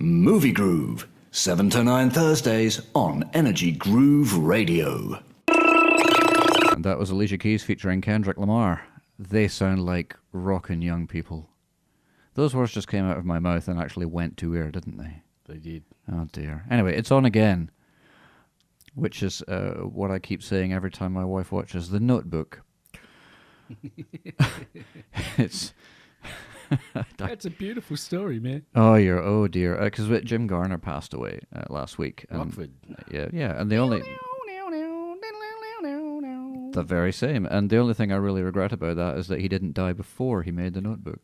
Movie Groove, 7 to 9 Thursdays on Energy Groove Radio. And that was Alicia Keys featuring Kendrick Lamar. They sound like rockin' young people. Those words just came out of my mouth and actually went to ear, didn't they? They did. Oh dear. Anyway, it's on again, which is what I keep saying every time my wife watches The Notebook. It's... That's a beautiful story, man. Oh dear. Because Jim Garner passed away last week. Rockford. Yeah, and the only... The very same. And the only thing I really regret about that is that he didn't die before he made The Notebook.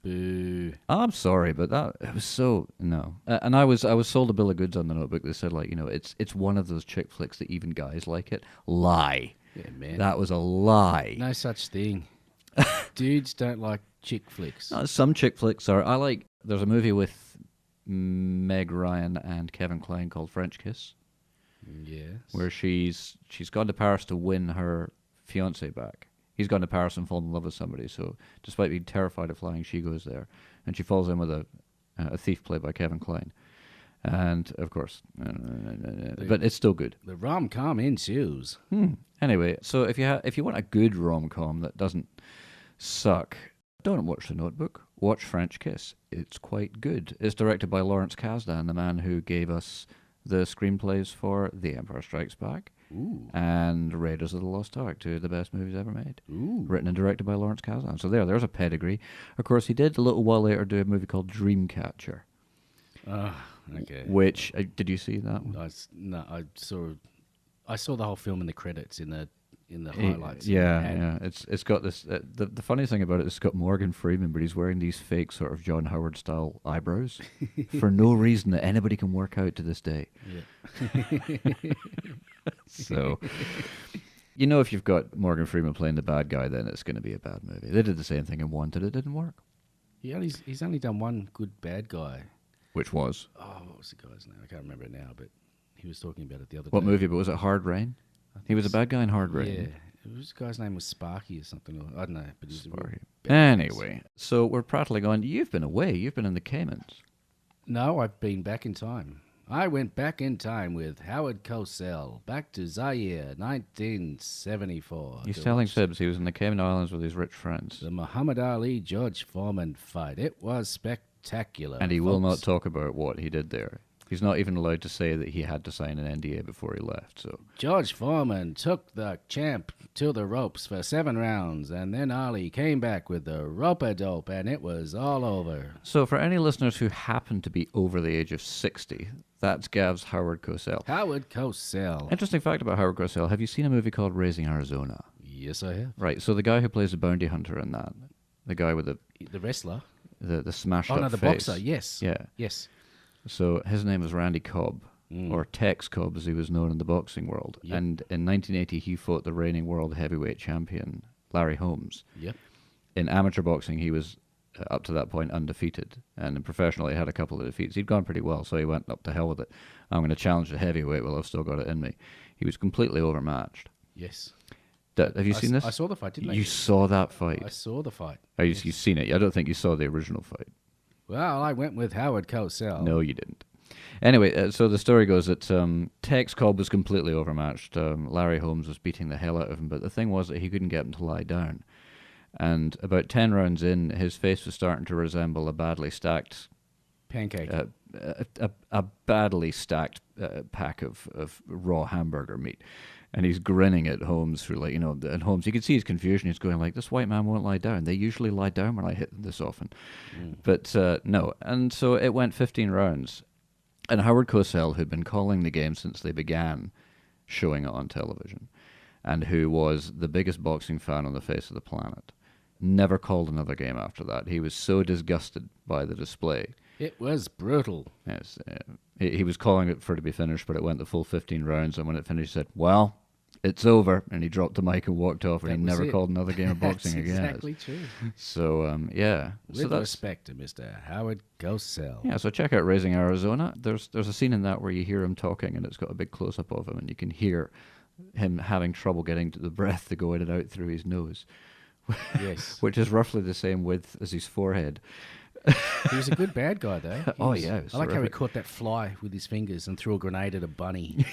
Boo. I'm sorry, but it was so... No. And I was sold a bill of goods on The Notebook. They said, like, it's one of those chick flicks that even guys like it. Lie. Yeah, man. That was a lie. No such thing. Dudes don't like chick flicks. No, some chick flicks are... There's a movie with Meg Ryan and Kevin Kline called French Kiss. Yes. Where she's gone to Paris to win her fiancé back. He's gone to Paris and fallen in love with somebody, so despite being terrified of flying, she goes there. And she falls in with a thief played by Kevin Kline. And, of course, but it's still good. The rom-com ensues. Anyway, so if you want a good rom-com that doesn't suck, don't watch The Notebook. Watch French Kiss. It's quite good. It's directed by Lawrence Kasdan, the man who gave us the screenplays for The Empire Strikes Back and Raiders of the Lost Ark, two of the best movies ever made. Written and directed by Lawrence Kasdan. So there's a pedigree. Of course, he did a little while later do a movie called Dreamcatcher. Okay. Which did you see that one? I saw the whole film in the credits in the highlights. Yeah. It's got this. The funny thing about it is it's got Morgan Freeman, but he's wearing these fake sort of John Howard style eyebrows for no reason that anybody can work out to this day. Yeah. So, if you've got Morgan Freeman playing the bad guy, then it's going to be a bad movie. They did the same thing in Wanted. It didn't work. He's only done one good bad guy. Which was? Oh, what was the guy's name? I can't remember it now, but he was talking about it the other day. What movie? But was it Hard Rain? He was a bad guy in Hard Rain. Yeah. The guy's name was Sparky or something. I don't know. But he's Sparky. Anyway, so we're prattling on. You've been away. You've been in the Caymans. No, I've been back in time. I went back in time with Howard Cosell back to Zaire, 1974. He's telling Sibs he was in the Cayman Islands with his rich friends. The Muhammad Ali George Foreman fight. It was spectacular. And he will not talk about what he did there. He's not even allowed to say that he had to sign an NDA before he left. So George Foreman took the champ to the ropes for 7 rounds, and then Ali came back with the rope-a-dope, and it was all over. So for any listeners who happen to be over the age of 60, that's Gav's Howard Cosell. Howard Cosell. Interesting fact about Howard Cosell. Have you seen a movie called Raising Arizona? Yes, I have. Right, so the guy who plays the bounty hunter in that, the guy with the wrestler? The smashed up face. Oh, no, the boxer, yes. Yeah. Yes. So his name was Randy Cobb, or Tex Cobb as he was known in the boxing world. Yep. And in 1980 he fought the reigning world heavyweight champion, Larry Holmes. Yep. In amateur boxing he was up to that point undefeated, and in professional he had a couple of defeats. He'd gone pretty well, so he went up to hell with it. I'm going to challenge the heavyweight while I've still got it in me. He was completely overmatched. Yes. Have you seen this? I saw the fight, didn't I? You saw that fight? I saw the fight. Oh, you've seen it. I don't think you saw the original fight. Well, I went with Howard Cosell. No, you didn't. Anyway, so the story goes that Tex Cobb was completely overmatched. Larry Holmes was beating the hell out of him, but the thing was that he couldn't get him to lie down. And about 10 rounds in, his face was starting to resemble a badly stacked... Pancake. A badly stacked pack of raw hamburger meat. And he's grinning at Holmes through, and Holmes, you can see his confusion. He's going like, this white man won't lie down. They usually lie down when I hit them this often. But no. And so it went 15 rounds. And Howard Cosell, who'd been calling the game since they began showing it on television, and who was the biggest boxing fan on the face of the planet, never called another game after that. He was so disgusted by the display. It was brutal. Yes, he was calling it for it to be finished, but it went the full 15 rounds, and when it finished, he said, well, it's over, and he dropped the mic and walked off, and he never called another game of boxing again. That's exactly true. So, yeah. With respect to Mr. Howard Cosell. Yeah, so check out Raising Arizona. There's a scene in that where you hear him talking, and it's got a big close-up of him, and you can hear him having trouble getting to the breath to go in and out through his nose. Yes. Which is roughly the same width as his forehead. He was a good bad guy, though. He was I like how he terrific. caught that fly with his fingers and threw a grenade at a bunny.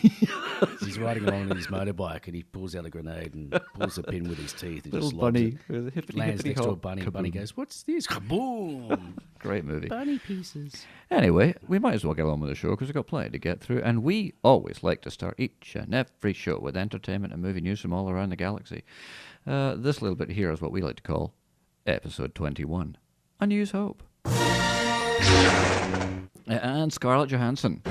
He's riding along on his motorbike and he pulls out a grenade and pulls the pin with his teeth. And Little just lobs bunny. it. With a hippity Lands hippity next to a hop. bunny. Kaboom. Bunny goes, "What's this?" Kaboom! Great movie. Bunny pieces. Anyway, we might as well get on with the show because we've got plenty to get through. And we always like to start each and every show with entertainment and movie news from all around the galaxy. This little bit here is what we like to call Episode 21, A News Hope. And Scarlett Johansson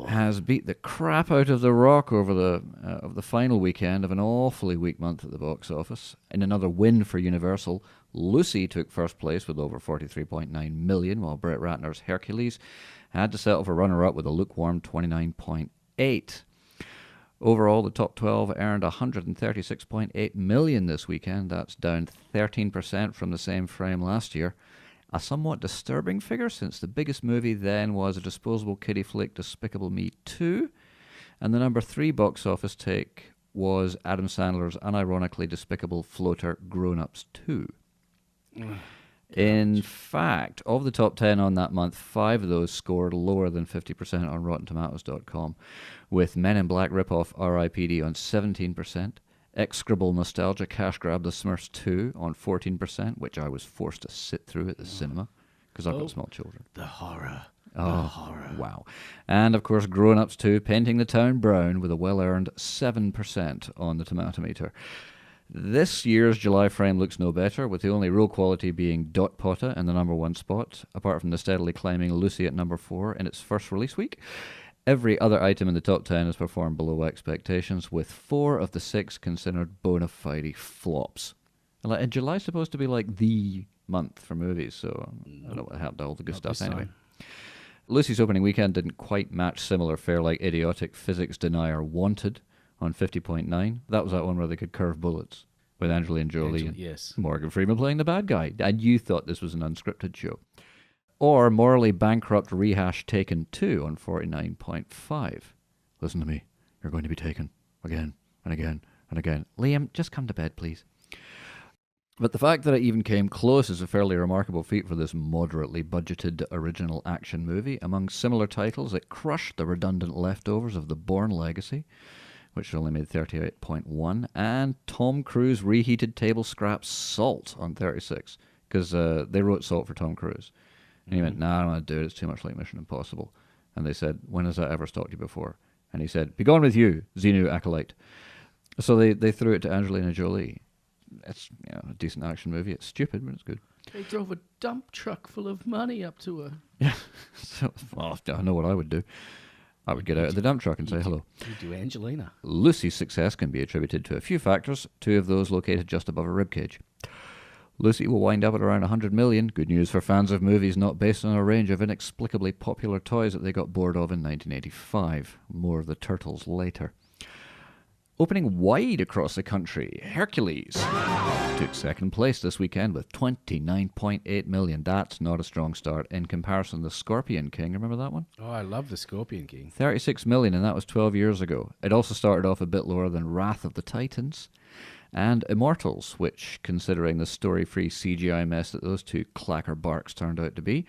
has beat the crap out of The Rock over the final weekend of an awfully weak month at the box office. In another win for Universal, Lucy took first place with over 43.9 million, while Brett Ratner's Hercules had to settle for runner-up with a lukewarm 29.8. Overall, the top 12 earned 136.8 million this weekend. That's down 13% from the same frame last year. A somewhat disturbing figure, since the biggest movie then was a disposable kiddie flick, Despicable Me 2, and the number 3 box office take was Adam Sandler's unironically despicable floater Grown Ups 2. In fact, of the top 10 on that month, 5 of those scored lower than 50% on RottenTomatoes.com, with Men in Black ripoff R.I.P.D. on 17%, Execrable Nostalgia Cash Grab The Smurfs 2 on 14%, which I was forced to sit through at the cinema because I've got small children. The horror. Oh, The horror. wow. And, of course, Grown Ups 2, painting the town brown with a well-earned 7% on the Tomatometer. This year's July frame looks no better, with the only real quality being Dot Potta in the number 1 spot, apart from the steadily climbing Lucy at number 4 in its first release week. Every other item in the top 10 has performed below expectations, with 4 of the 6 considered bona fide flops. And July's supposed to be like the month for movies, so I don't know what happened to all the good stuff anyway. Lucy's opening weekend didn't quite match similar fare like idiotic physics denier Wanted on 50.9. That was that one where they could curve bullets with Angelina Jolie and yes. Morgan Freeman playing the bad guy. And you thought this was an unscripted show. Or morally bankrupt rehash Taken 2 on 49.5. Listen to me. You're going to be taken again and again and again. Liam, just come to bed, please. But the fact that it even came close is a fairly remarkable feat for this moderately budgeted original action movie. Among similar titles, it crushed the redundant leftovers of The Bourne Legacy, which only made 38.1, and Tom Cruise reheated table scraps Salt on 36, because they wrote Salt for Tom Cruise. And he went, "Nah, I don't want to do it. It's too much like Mission Impossible." And they said, "When has that ever stopped you before?" And he said, "Be gone with you, Xenu Acolyte." So they threw it to Angelina Jolie. It's a decent action movie. It's stupid, but it's good. They drove a dump truck full of money up to her. Yeah. So, well, I know what I would do. I would get out of the dump truck and say hello. You do Angelina. Lucy's success can be attributed to a few factors, 2 of those located just above her ribcage. Lucy will wind up at around 100 million. Good news for fans of movies not based on a range of inexplicably popular toys that they got bored of in 1985. More of the Turtles later. Opening wide across the country, Hercules took second place this weekend with 29.8 million. That's not a strong start in comparison to Scorpion King. Remember that one? Oh, I love the Scorpion King. 36 million, and that was 12 years ago. It also started off a bit lower than Wrath of the Titans and Immortals, which, considering the story-free CGI mess that those two clackerbarks turned out to be,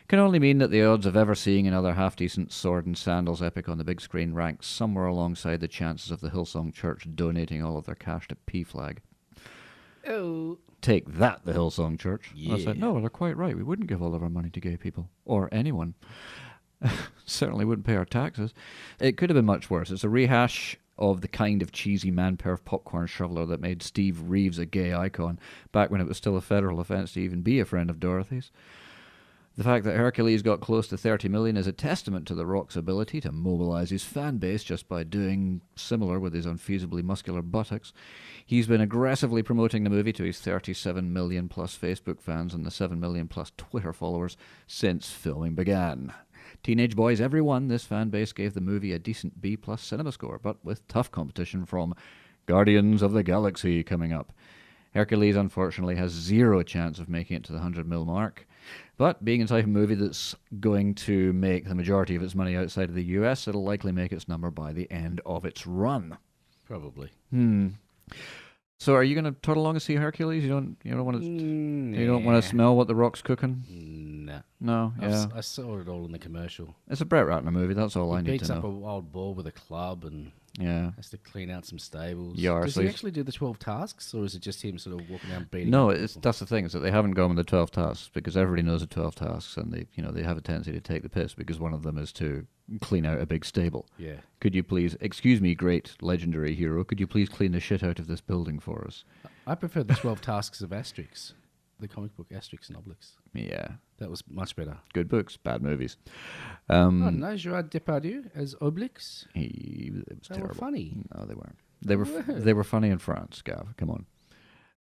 can only mean that the odds of ever seeing another half-decent sword and sandals epic on the big screen ranks somewhere alongside the chances of the Hillsong Church donating all of their cash to P-Flag. Oh. Take that, the Hillsong Church. Yeah. I said, no, they're quite right. We wouldn't give all of our money to gay people. Or anyone. Certainly wouldn't pay our taxes. It could have been much worse. It's a rehash of the kind of cheesy man-perf popcorn shoveler that made Steve Reeves a gay icon back when it was still a federal offence to even be a friend of Dorothy's. The fact that Hercules got close to 30 million is a testament to The Rock's ability to mobilize his fan base just by doing similar with his unfeasibly muscular buttocks. He's been aggressively promoting the movie to his 37 million plus Facebook fans and the 7 million plus Twitter followers since filming began. Teenage boys, everyone, this fan base gave the movie a decent B+ cinema score, but with tough competition from Guardians of the Galaxy coming up. Hercules, unfortunately, has zero chance of making it to the 100 mil mark. But being a type of movie that's going to make the majority of its money outside of the US, it'll likely make its number by the end of its run. Probably. So are you going to toddle along and see Hercules? You don't want to. You don't want Nah. to smell what the Rock's cooking. No. No, yeah. I saw it all in the commercial. It's a Brett Ratner movie. That's all I He need beats to up a know. wild boar with a club and Yeah. has to clean out some stables. Yeah, Does so he he's- actually do the 12 tasks, or is it just him sort of walking around beating? No, up it's people? that's the thing is that they haven't gone with the 12 tasks because everybody knows the 12 tasks, and they have a tendency to take the piss because one of them is to clean out a big stable. Yeah. Could you please, excuse me, great legendary hero, could you please clean the shit out of this building for us? I prefer the 12 tasks of Asterix, the comic book Asterix and Obelix. Yeah, That was much better. good books, bad movies. Oh, no, Gerard Depardieu as Obelix. It was They terrible. were funny. No, they weren't. They were funny in France, Gav. Come on.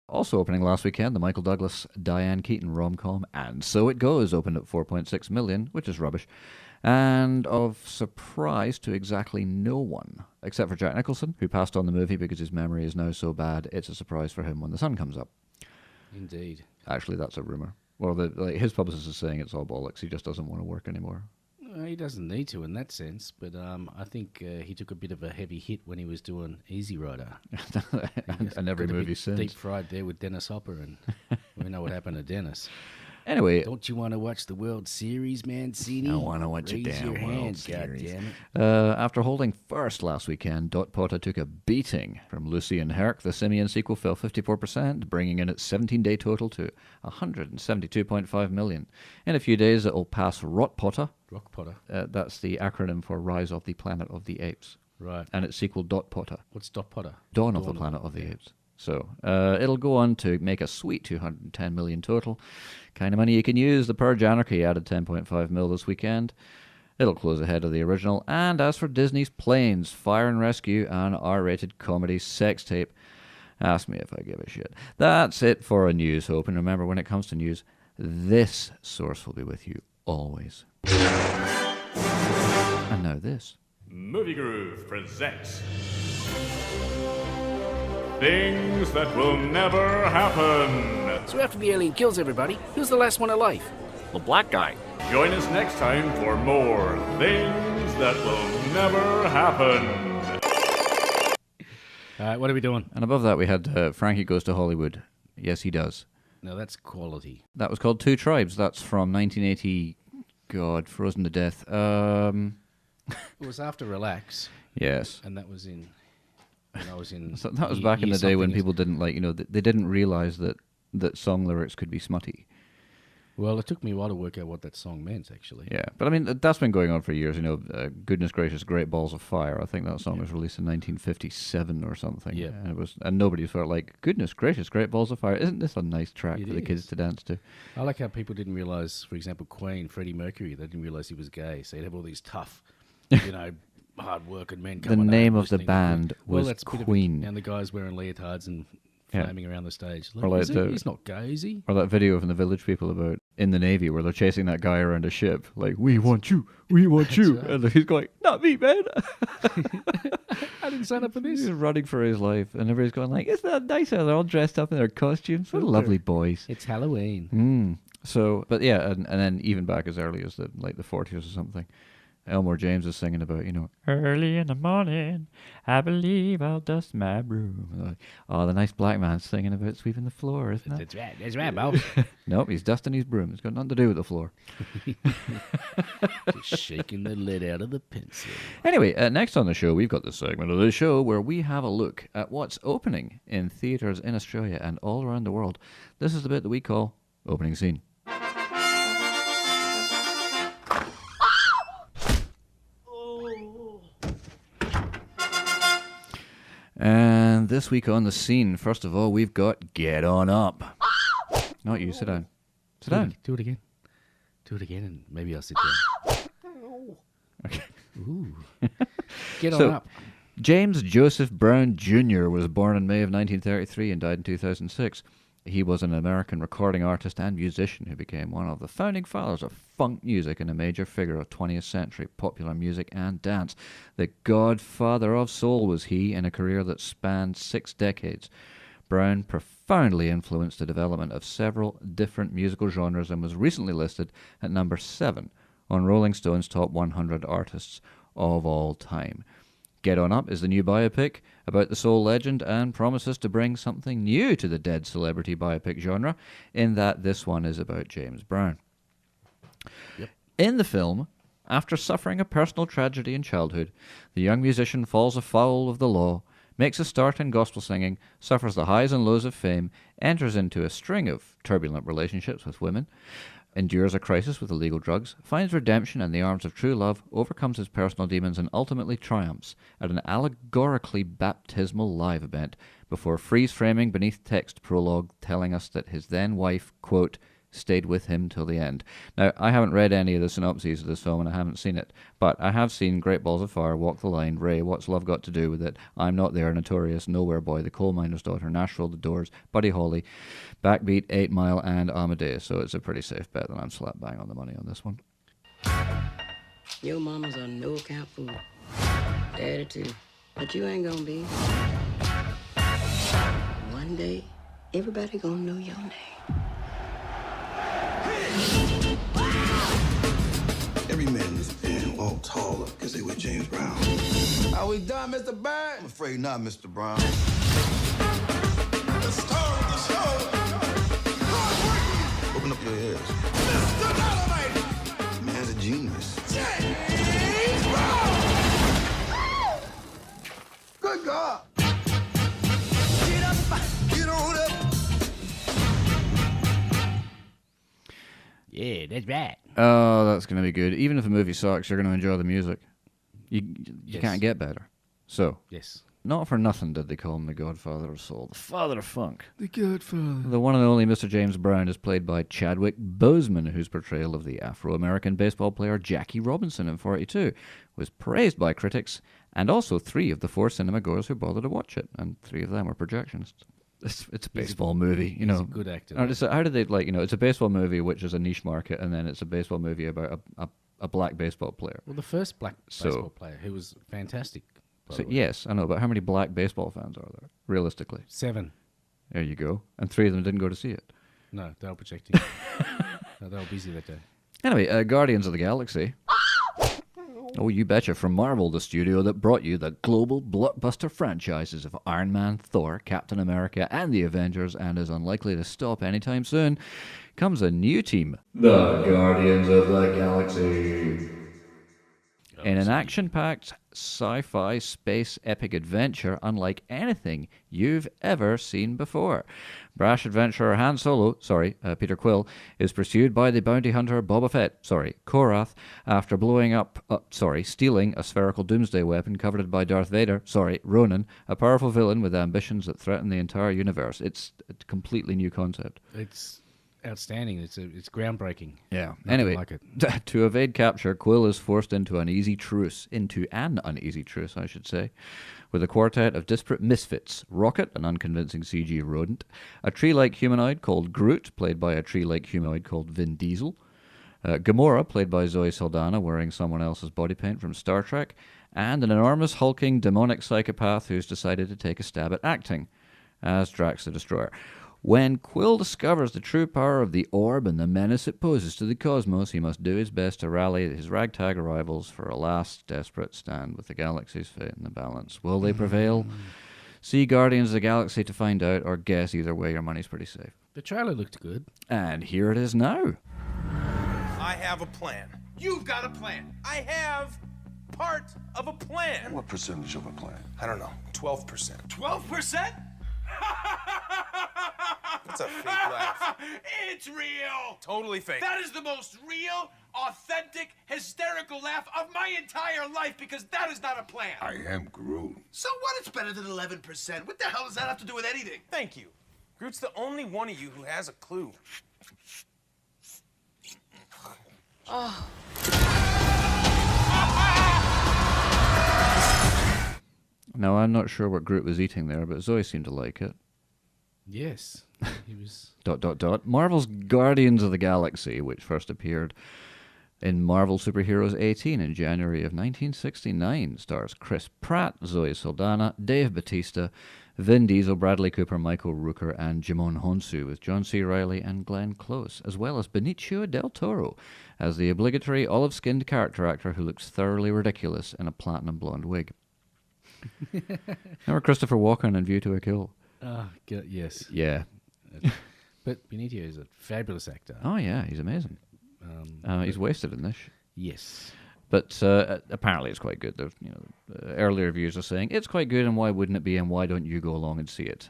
Also opening last weekend, the Michael Douglas Diane Keaton rom-com, And So It Goes, opened at 4.6 million, which is rubbish. And of surprise to exactly no one, except for Jack Nicholson, who passed on the movie because his memory is now so bad, it's a surprise for him when the sun comes up. Indeed. Actually, that's a rumour. Well, his publicist is saying it's all bollocks. He just doesn't want to work anymore. He doesn't need to in that sense, but I think he took a bit of a heavy hit when he was doing Easy Rider. and every Got a movie bit since. deep fried there with Dennis Hopper, and we know what happened to Dennis. Anyway, Don't you want to watch the World Series, Mancini? I wanna watch a Raise damn your World hand, Series. goddammit. After holding first last weekend, Dot Potter took a beating from Lucy and Herc. The Simeon sequel fell 54%, bringing in its 17-day total to 172.5 million. In a few days, it will pass Rot Potter. Rock Potter. That's the acronym for Rise of the Planet of the Apes. Right. And its sequel, Dot Potter. What's Dot Potter? Dawn of the Planet of the Apes. So it'll go on to make a sweet 210 million total. Kind of money you can use. The Purge Anarchy added 10.5 mil this weekend. It'll close ahead of the original. And as for Disney's Planes, Fire and Rescue, an R-rated comedy sex tape, ask me if I give a shit. That's it for a news hope. And remember, when it comes to news, this source will be with you always. And now this. Movie Groove presents Things That Will Never Happen. So after the alien kills everybody, who's the last one alive? The black guy. Join us next time for more Things That Will Never Happen. All right, what are we doing? And above that, we had Frankie Goes to Hollywood. Yes, he does. No, that's quality. That was called Two Tribes. That's from 1980. God, frozen to death. It was after Relax, Yes. and that was in. When I was in. So that was year- back in year the day when something. people didn't they didn't realize that song lyrics could be smutty. Well, it took me a while to work out what that song meant, actually. Yeah, but I mean that's been going on for years. Goodness gracious, Great Balls of Fire. I think that song was released in 1957 or something. Yeah. and nobody felt like, goodness gracious, Great Balls of Fire. Isn't this a nice track It for the kids is. to dance to? I like how people didn't realize, for example, Queen, Freddie Mercury, they didn't realize he was gay. So he'd have all these tough, hard-working men The coming name out of the listening to band Well, was that's a bit of it. Queen. And the guys wearing leotards and Yeah. flaming around the stage. Or like He's not gay, is he? Or that video from the Village People about in the Navy where they're chasing that guy around a ship, like, we want you, we want you. right. And he's going, not me, man. I didn't sign up for this. He's running for his life. And everybody's going like, isn't that nice how they're all dressed up in their costumes? What lovely boys. It's Halloween. So, but yeah, and then even back as early as the 40s or something, Elmore James is singing about, early in the morning, I believe I'll dust my broom. Like, oh, the nice black man singing about sweeping the floor, isn't it? That's right, Bob. Nope, he's dusting his broom. It's got nothing to do with the floor. Just shaking the lid out of the pencil. Anyway, next on the show, we've got the segment of the show where we have a look at what's opening in theatres in Australia and all around the world. This is the bit that we call Opening Scene. And this week on the scene, first of all, we've got Get On Up. Not you, sit down. Sit down. Do it again. Do it again, and maybe I'll sit down. Okay. Ooh. Get So- on up. James Joseph Brown Jr. was born in May of 1933 and died in 2006. He was an American recording artist and musician who became one of the founding fathers of funk music and a major figure of 20th century popular music and dance. The Godfather of Soul was he, in a career that spanned 6 decades. Brown profoundly influenced the development of several different musical genres and was recently listed at number 7 on Rolling Stone's top 100 artists of all time. Get On Up is the new biopic about the Soul legend and promises to bring something new to the dead celebrity biopic genre, in that this one is about James Brown. Yep. In the film, after suffering a personal tragedy in childhood, the young musician falls afoul of the law, makes a start in gospel singing, suffers the highs and lows of fame, enters into a string of turbulent relationships with women, endures a crisis with illegal drugs, finds redemption in the arms of true love, overcomes his personal demons, and ultimately triumphs at an allegorically baptismal live event before freeze-framing beneath text prologue telling us that his then-wife, quote, stayed with him till the end. Now, I haven't read any of the synopses of this film and I haven't seen it, but I have seen Great Balls of Fire, Walk the Line, Ray, What's Love Got to Do with It, I'm Not There, Notorious, Nowhere Boy, The Coal Miner's Daughter, Nashville, The Doors, Buddy Holly, Backbeat, 8 Mile, and Amadeus, so it's a pretty safe bet that I'm slap bang on the money on this one. Your mama's a no-account fool. Daddy too. But you ain't gonna be. One day, everybody gonna know your name. Every man in this band walk taller because they with James Brown. Are we done, Mr. Bird? I'm afraid not, Mr. Brown. The star of the show. Open up your ears. Mr. Dynamite. This man's a genius. James Brown. Good God. Get up, get on up. Yeah, that's right. Oh, that's going to be good. Even if the movie sucks, you're going to enjoy the music. You Yes. can't get better. So, Yes. not for nothing did they call him the Godfather of Soul, the father of funk. The Godfather. The one and only Mr. James Brown is played by Chadwick Boseman, whose portrayal of the Afro-American baseball player Jackie Robinson in 42 was praised by critics, and also 3 of the 4 cinema-goers who bothered to watch it, and 3 of them were projectionists. It's a baseball movie, you know. He's a good actor. And how did they, it's a baseball movie which is a niche market, and then it's a baseball movie about a black baseball player. Well, the first black baseball player, who was fantastic. by So, the way. yes, I know, but how many black baseball fans are there, realistically? 7. There you go. And 3 of them didn't go to see it. No, they were projecting. No, they were busy that day. Anyway, Guardians of the Galaxy. Oh, you betcha, from Marvel, the studio that brought you the global blockbuster franchises of Iron Man, Thor, Captain America, and the Avengers, and is unlikely to stop anytime soon, comes a new team. The Guardians of the Galaxy. In an action-packed sci-fi space epic adventure unlike anything you've ever seen before. Brash adventurer Han Solo, Peter Quill, is pursued by the bounty hunter Boba Fett, Korath, after stealing a spherical doomsday weapon coveted by Darth Vader, Ronan, a powerful villain with ambitions that threaten the entire universe. It's a completely new concept. It's outstanding. It's groundbreaking. Yeah. Nothing Anyway, like it. to evade capture, Quill is forced into an uneasy truce, with a quartet of disparate misfits. Rocket, an unconvincing CG rodent, a tree-like humanoid called Groot, played by a tree-like humanoid called Vin Diesel, Gamora, played by Zoe Saldana, wearing someone else's body paint from Star Trek, and an enormous hulking demonic psychopath who's decided to take a stab at acting as Drax the Destroyer. When Quill discovers the true power of the orb and the menace it poses to the cosmos, he must do his best to rally his ragtag rivals for a last desperate stand with the galaxy's fate in the balance. Will they prevail? See Guardians of the Galaxy to find out, or guess. Either way, your money's pretty safe. The trailer looked good. And here it is now. I have a plan. You've got a plan. I have part of a plan. What percentage of a plan? I don't know. 12%. 12%? That's a fake laugh. It's real. Totally fake. That is the most real, authentic, hysterical laugh of my entire life because that is not a plan. I am Groot. So what? It's better than 11%. What the hell does that have to do with anything? Thank you. Groot's the only one of you who has a clue. Now, I'm not sure what Groot was eating there, but Zoe seemed to like it. Yes. He was. ... Marvel's Guardians of the Galaxy, which first appeared in Marvel Superheroes 18 in January of 1969, stars Chris Pratt, Zoe Saldana, Dave Bautista, Vin Diesel, Bradley Cooper, Michael Rooker, and Jimon Honsu, with John C. Reilly and Glenn Close, as well as Benicio del Toro as the obligatory olive-skinned character actor who looks thoroughly ridiculous in a platinum blonde wig. Remember Christopher Walken in View to a Kill? Yes. Yeah. But Benicio is a fabulous actor. Oh, yeah, he's amazing. He's wasted in this. Yes. But apparently it's quite good. There's, early reviews are saying it's quite good, and why wouldn't it be, and why don't you go along and see it?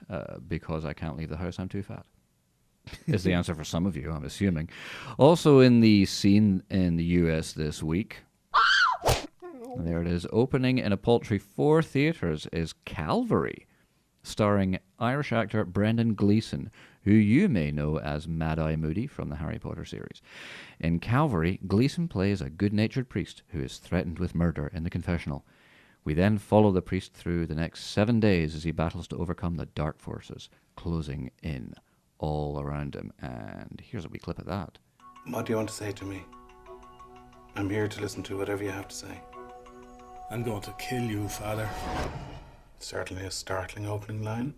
Because I can't leave the house, I'm too fat. Is the answer for some of you, I'm assuming. Also in the scene in the US this week, there it is, opening in a paltry 4 theatres is Calvary, starring Irish actor Brendan Gleeson, who you may know as Mad-Eye Moody from the Harry Potter series. In Calvary, Gleeson plays a good-natured priest who is threatened with murder in the confessional. We then follow the priest through the next 7 days as he battles to overcome the dark forces closing in all around him. And here's a wee clip of that. What do you want to say to me? I'm here to listen to whatever you have to say. I'm going to kill you, Father. Certainly a startling opening line.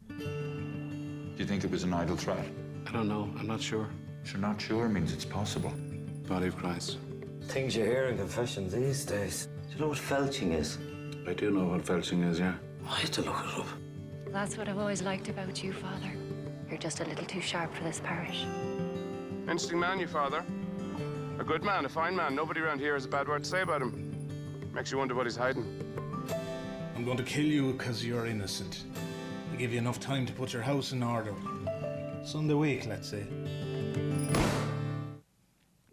Do you think it was an idle threat? I don't know. I'm not sure. If you're not sure, means it's possible. Body of Christ. Things you hear in confession these days. Do you know what felching is? I do know what felching is, yeah. I had to look it up. That's what I've always liked about you, Father. You're just a little too sharp for this parish. Interesting man, you, Father. A good man, a fine man. Nobody around here has a bad word to say about him. Makes you wonder what he's hiding. I'm going to kill you because you're innocent. I give you enough time to put your house in order. Sunday week, let's say.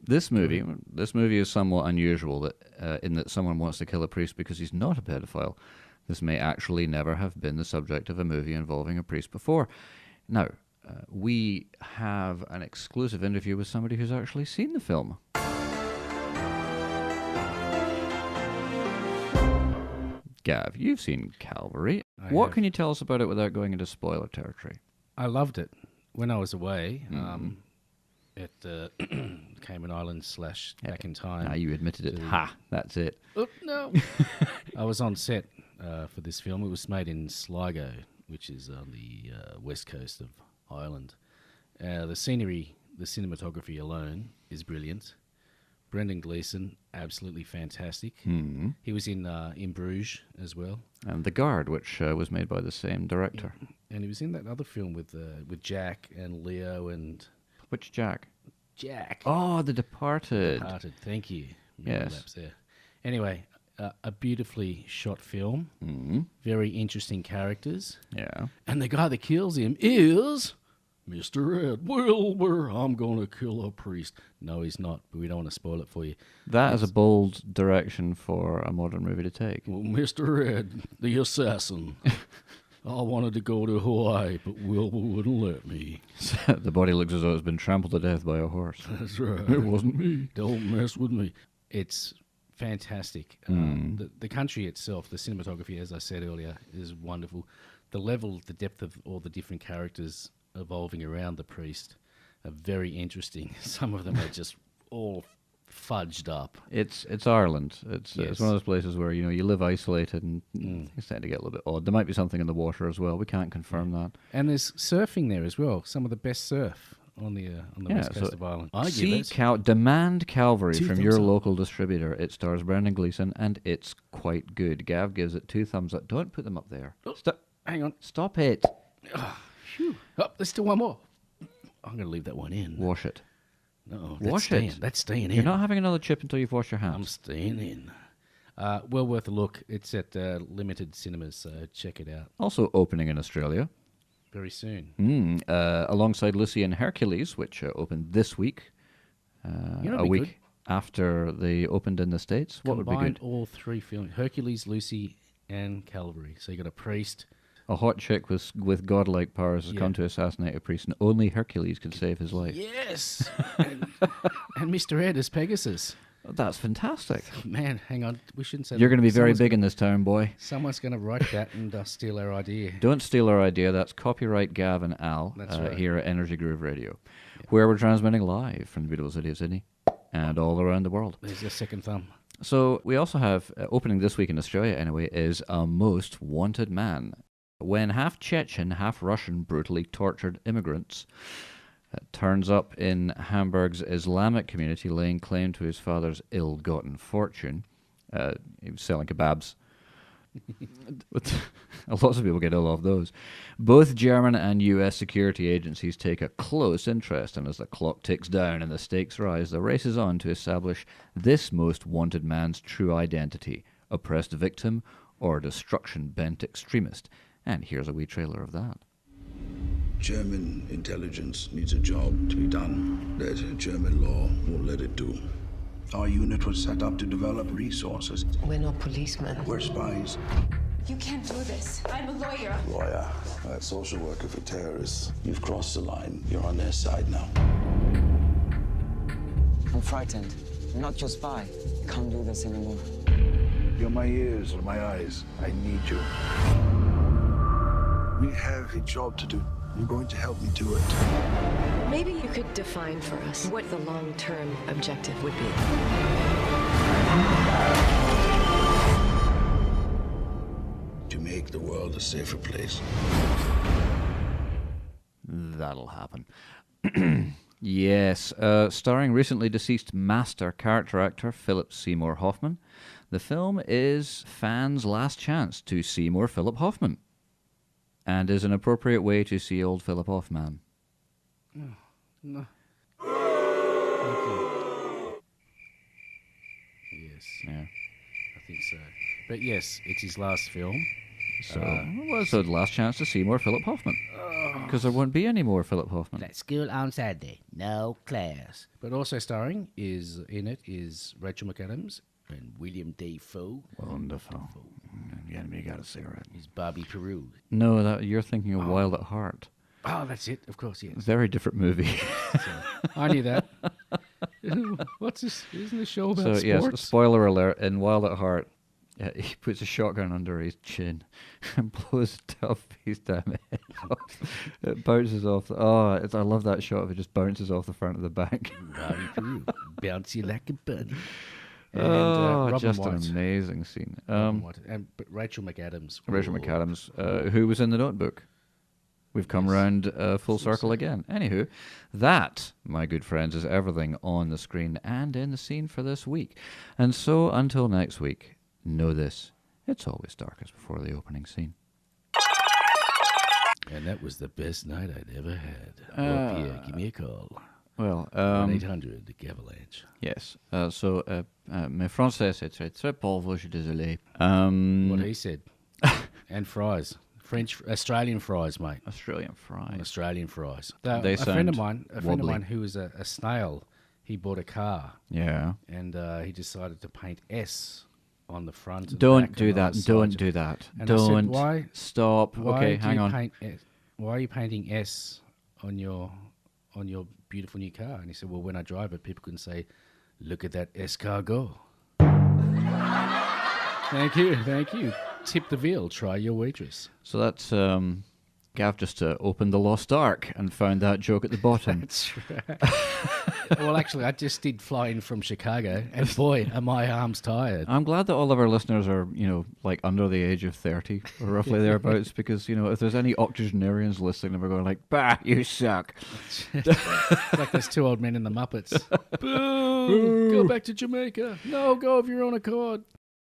This movie is somewhat unusual that in that someone wants to kill a priest because he's not a pedophile. This may actually never have been the subject of a movie involving a priest before. Now, we have an exclusive interview with somebody who's actually seen the film. Gav, you've seen Calvary. What can you tell us about it without going into spoiler territory? I loved it. When I was away at Cayman Islands / back in time. You admitted it. That's it. Oh, no. I was on set for this film. It was made in Sligo, which is on the west coast of Ireland. The scenery, the cinematography alone is brilliant. Brendan Gleeson, absolutely fantastic. Mm-hmm. He was in Bruges as well. And The Guard, which was made by the same director. And he was in that other film with Jack and Leo and... Which Jack? Jack. Oh, The Departed. Departed, thank you. Yes. There. Anyway, a beautifully shot film. Mm-hmm. Very interesting characters. Yeah. And the guy that kills him is... Mr. Ed Wilbur, I'm going to kill a priest. No, he's not, but we don't want to spoil it for you. That is a bold direction for a modern movie to take. Well, Mr. Ed, the assassin. I wanted to go to Hawaii, but Wilbur wouldn't let me. The body looks as though it's been trampled to death by a horse. That's right. It wasn't me. Don't mess with me. It's fantastic. The country itself, the cinematography, as I said earlier, is wonderful. The level, the depth of all the different characters evolving around the priest are very interesting. Some of them are just all fudged up. It's Ireland. It's one of those places where you live isolated and things tend to get a little bit odd. There might be something in the water as well. We can't confirm that. And there's surfing there as well. Some of the best surf on the west coast of Ireland. Demand Calvary from your local distributor. It stars Brendan Gleeson and it's quite good. Gav gives it 2 thumbs up. Don't put them up there. Hang on. Stop it. Oh, there's still one more. I'm going to leave that one in. Wash it. No, Wash it. That's staying in. You're not having another chip until you've washed your hands. I'm staying in. Well worth a look. It's at limited cinemas, so check it out. Also opening in Australia. Very soon. Alongside Lucy and Hercules, which opened this week. A week good. After they opened in the States. What would be good? All 3 films. Hercules, Lucy, and Calvary. So you got a priest. A hot chick with godlike powers has come to assassinate a priest, and only Hercules can save his life. Yes! and Mr. Ed is Pegasus. That's fantastic. Man, hang on. We shouldn't say You're going to be very big in this town, boy. Someone's going to write that and steal our idea. Don't steal our idea. That's copyright Gav and Al right. Here at Energy Groove Radio, where we're transmitting live from the beautiful city of Sydney and all around the world. There's your second thumb. So we also have, opening this week in Australia anyway, is A Most Wanted Man. When half Chechen, half Russian brutally tortured immigrants turns up in Hamburg's Islamic community laying claim to his father's ill-gotten fortune. He was selling kebabs. Lots of people get ill off those. Both German and US security agencies take a close interest, and as the clock ticks down and the stakes rise, the race is on to establish this most wanted man's true identity, oppressed victim or destruction-bent extremist. And here's a wee trailer of that. German intelligence needs a job to be done that German law won't let it do. Our unit was set up to develop resources. We're not policemen. We're spies. You can't do this. I'm a lawyer. Lawyer, social worker for terrorists. You've crossed the line. You're on their side now. I'm frightened. I'm not your spy. I can't do this anymore. You're my ears and my eyes. I need you. We have a job to do. You're going to help me do it. Maybe you could define for us what the long-term objective would be. To make the world a safer place. That'll happen. Yes, starring recently deceased master character actor Philip Seymour Hoffman, the film is fans' last chance to see more Philip Hoffman, and is an appropriate way to see old Philip Hoffman. No. Yes. Yeah. I think so. But yes, it's his last film. So, so the last chance to see more Philip Hoffman. Because there won't be any more Philip Hoffman. At school on Saturday. No class. But also starring is Rachel McAdams and William Dafoe. Wonderful. The enemy got a cigarette. Is Bobby Peru. No, you're thinking of Wild at Heart. Oh, that's it. Of course, yes. Very different movie. I knew that. What's this? Isn't the show about sports? Yes, spoiler alert, in Wild at Heart, he puts a shotgun under his chin and blows a tough piece damn it off. It bounces off. I love that shot of it just bounces off the front of the back. Bouncy like a bunny. And, just an amazing scene. But Rachel McAdams. Rachel McAdams, who was in The Notebook. We've come round full circle again. Anywho, that, my good friends, is everything on the screen and in the scene for this week. And so, until next week, know this, it's always darkest before the opening scene. And that was the best night I'd ever had. Pierre, give me a call. Well, 1-800-Avalanche. Yes. Mes français, c'est très, très pauvre, je suis désolé. What he said. And fries. Australian fries, mate. Australian fries. A friend of mine who was a snail, he bought a car. Yeah. And he decided to paint S on the front. And Don't back do and that. on the Don't side. do that. And Don't. I said, why? Stop. Okay, hang on. Why are you painting S on your beautiful new car? And he said, well, when I drive it, people can say, look at that escargot. Thank you. Tip the veal, try your waitress. So that's Gav just opened the Lost Ark and found that joke at the bottom. That's right. Well, actually, I just did fly in from Chicago, and boy, are my arms tired. I'm glad that all of our listeners are, like under the age of 30, or roughly thereabouts, because, if there's any octogenarians listening, we're going like, bah, you suck. Like those two old men in the Muppets. Boo! Go back to Jamaica. No, go of your own accord.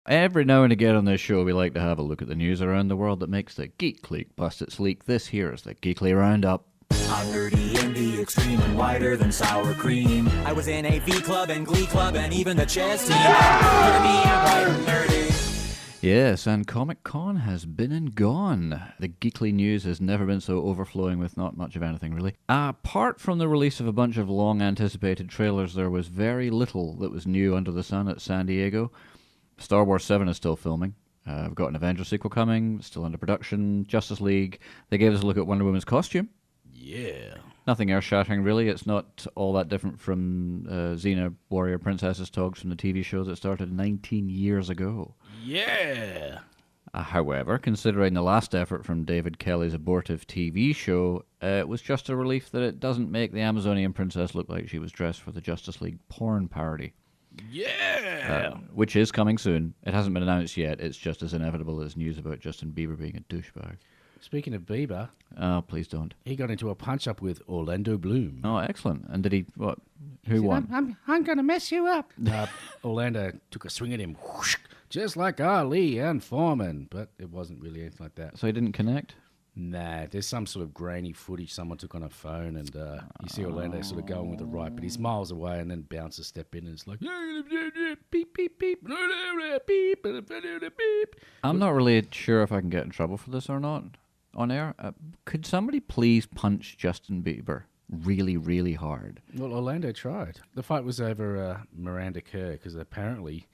Every now and again on this show, we like to have a look at the news around the world that makes the Geek Clique bust its leak. This here is the Geekly Roundup. I'm nerdy in the extreme and whiter than sour cream. I was in AV Club and Glee Club and even the chess team. Nerdy and whiter nerdy. Yes, and Comic-Con has been and gone. The Geekly news has never been so overflowing with not much of anything, really. Apart from the release of a bunch of long-anticipated trailers, there was very little that was new under the sun at San Diego. Star Wars 7 is still filming. We've got an Avengers sequel coming, still under production. Justice League. They gave us a look at Wonder Woman's costume. Yeah. Nothing earth-shattering, really. It's not all that different from Xena Warrior Princess's Togs from the TV show that started 19 years ago. Yeah. However, considering the last effort from David Kelly's abortive TV show, it was just a relief that it doesn't make the Amazonian princess look like she was dressed for the Justice League porn parody. Yeah! Which is coming soon. It hasn't been announced yet. It's just as inevitable as news about Justin Bieber being a douchebag. Speaking of Bieber... Oh, please don't. He got into a punch-up with Orlando Bloom. Oh, excellent. And did he... What? Who won? I'm going to mess you up. Orlando took a swing at him, whoosh, just like Ali and Foreman, but it wasn't really anything like that. So he didn't connect? Nah, there's some sort of grainy footage someone took on a phone, and you see Orlando sort of going with the right, but he's miles away, and then bouncers step in, and it's like, beep, beep, beep, beep, beep. I'm not really sure if I can get in trouble for this or not on air. Could somebody please punch Justin Bieber really, really hard? Well, Orlando tried. The fight was over Miranda Kerr, because apparently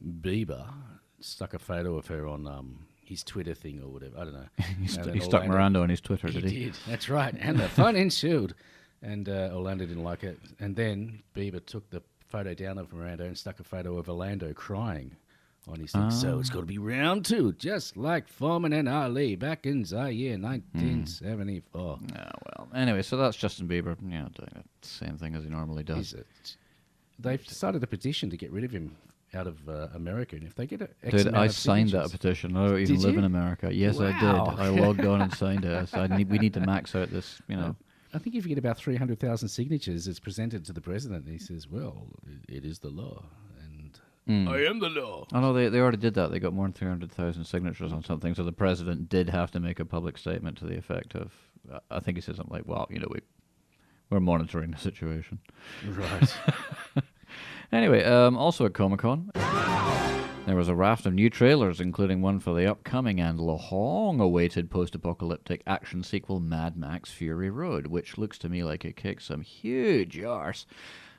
Bieber stuck a photo of her on his Twitter thing or whatever. I don't know. He stuck Miranda on his Twitter, did he? He did. That's right. And the fun ensued. And Orlando didn't like it. And then Bieber took the photo down of Miranda and stuck a photo of Orlando crying on his thing. So it's got to be round two, just like Foreman and Ali back in Zaire, 1974. Oh, well. Anyway, so that's Justin Bieber, doing the same thing as he normally does. They've started a petition to get rid of him out of America, and if they get Dude, I signed that petition. I don't even live in America. Yes, Wow. I did. I logged on and signed it. We need to max out this, I think if you get about 300,000 signatures, it's presented to the president, and he says, well, it is the law, and I am the law. Oh, no, they already did that. They got more than 300,000 signatures on something, so the president did have to make a public statement to the effect of, I think he said something like, well, we're monitoring the situation. Right. Anyway, also at Comic-Con, there was a raft of new trailers, including one for the upcoming and long-awaited post-apocalyptic action sequel Mad Max Fury Road, which looks to me like it kicks some huge arse,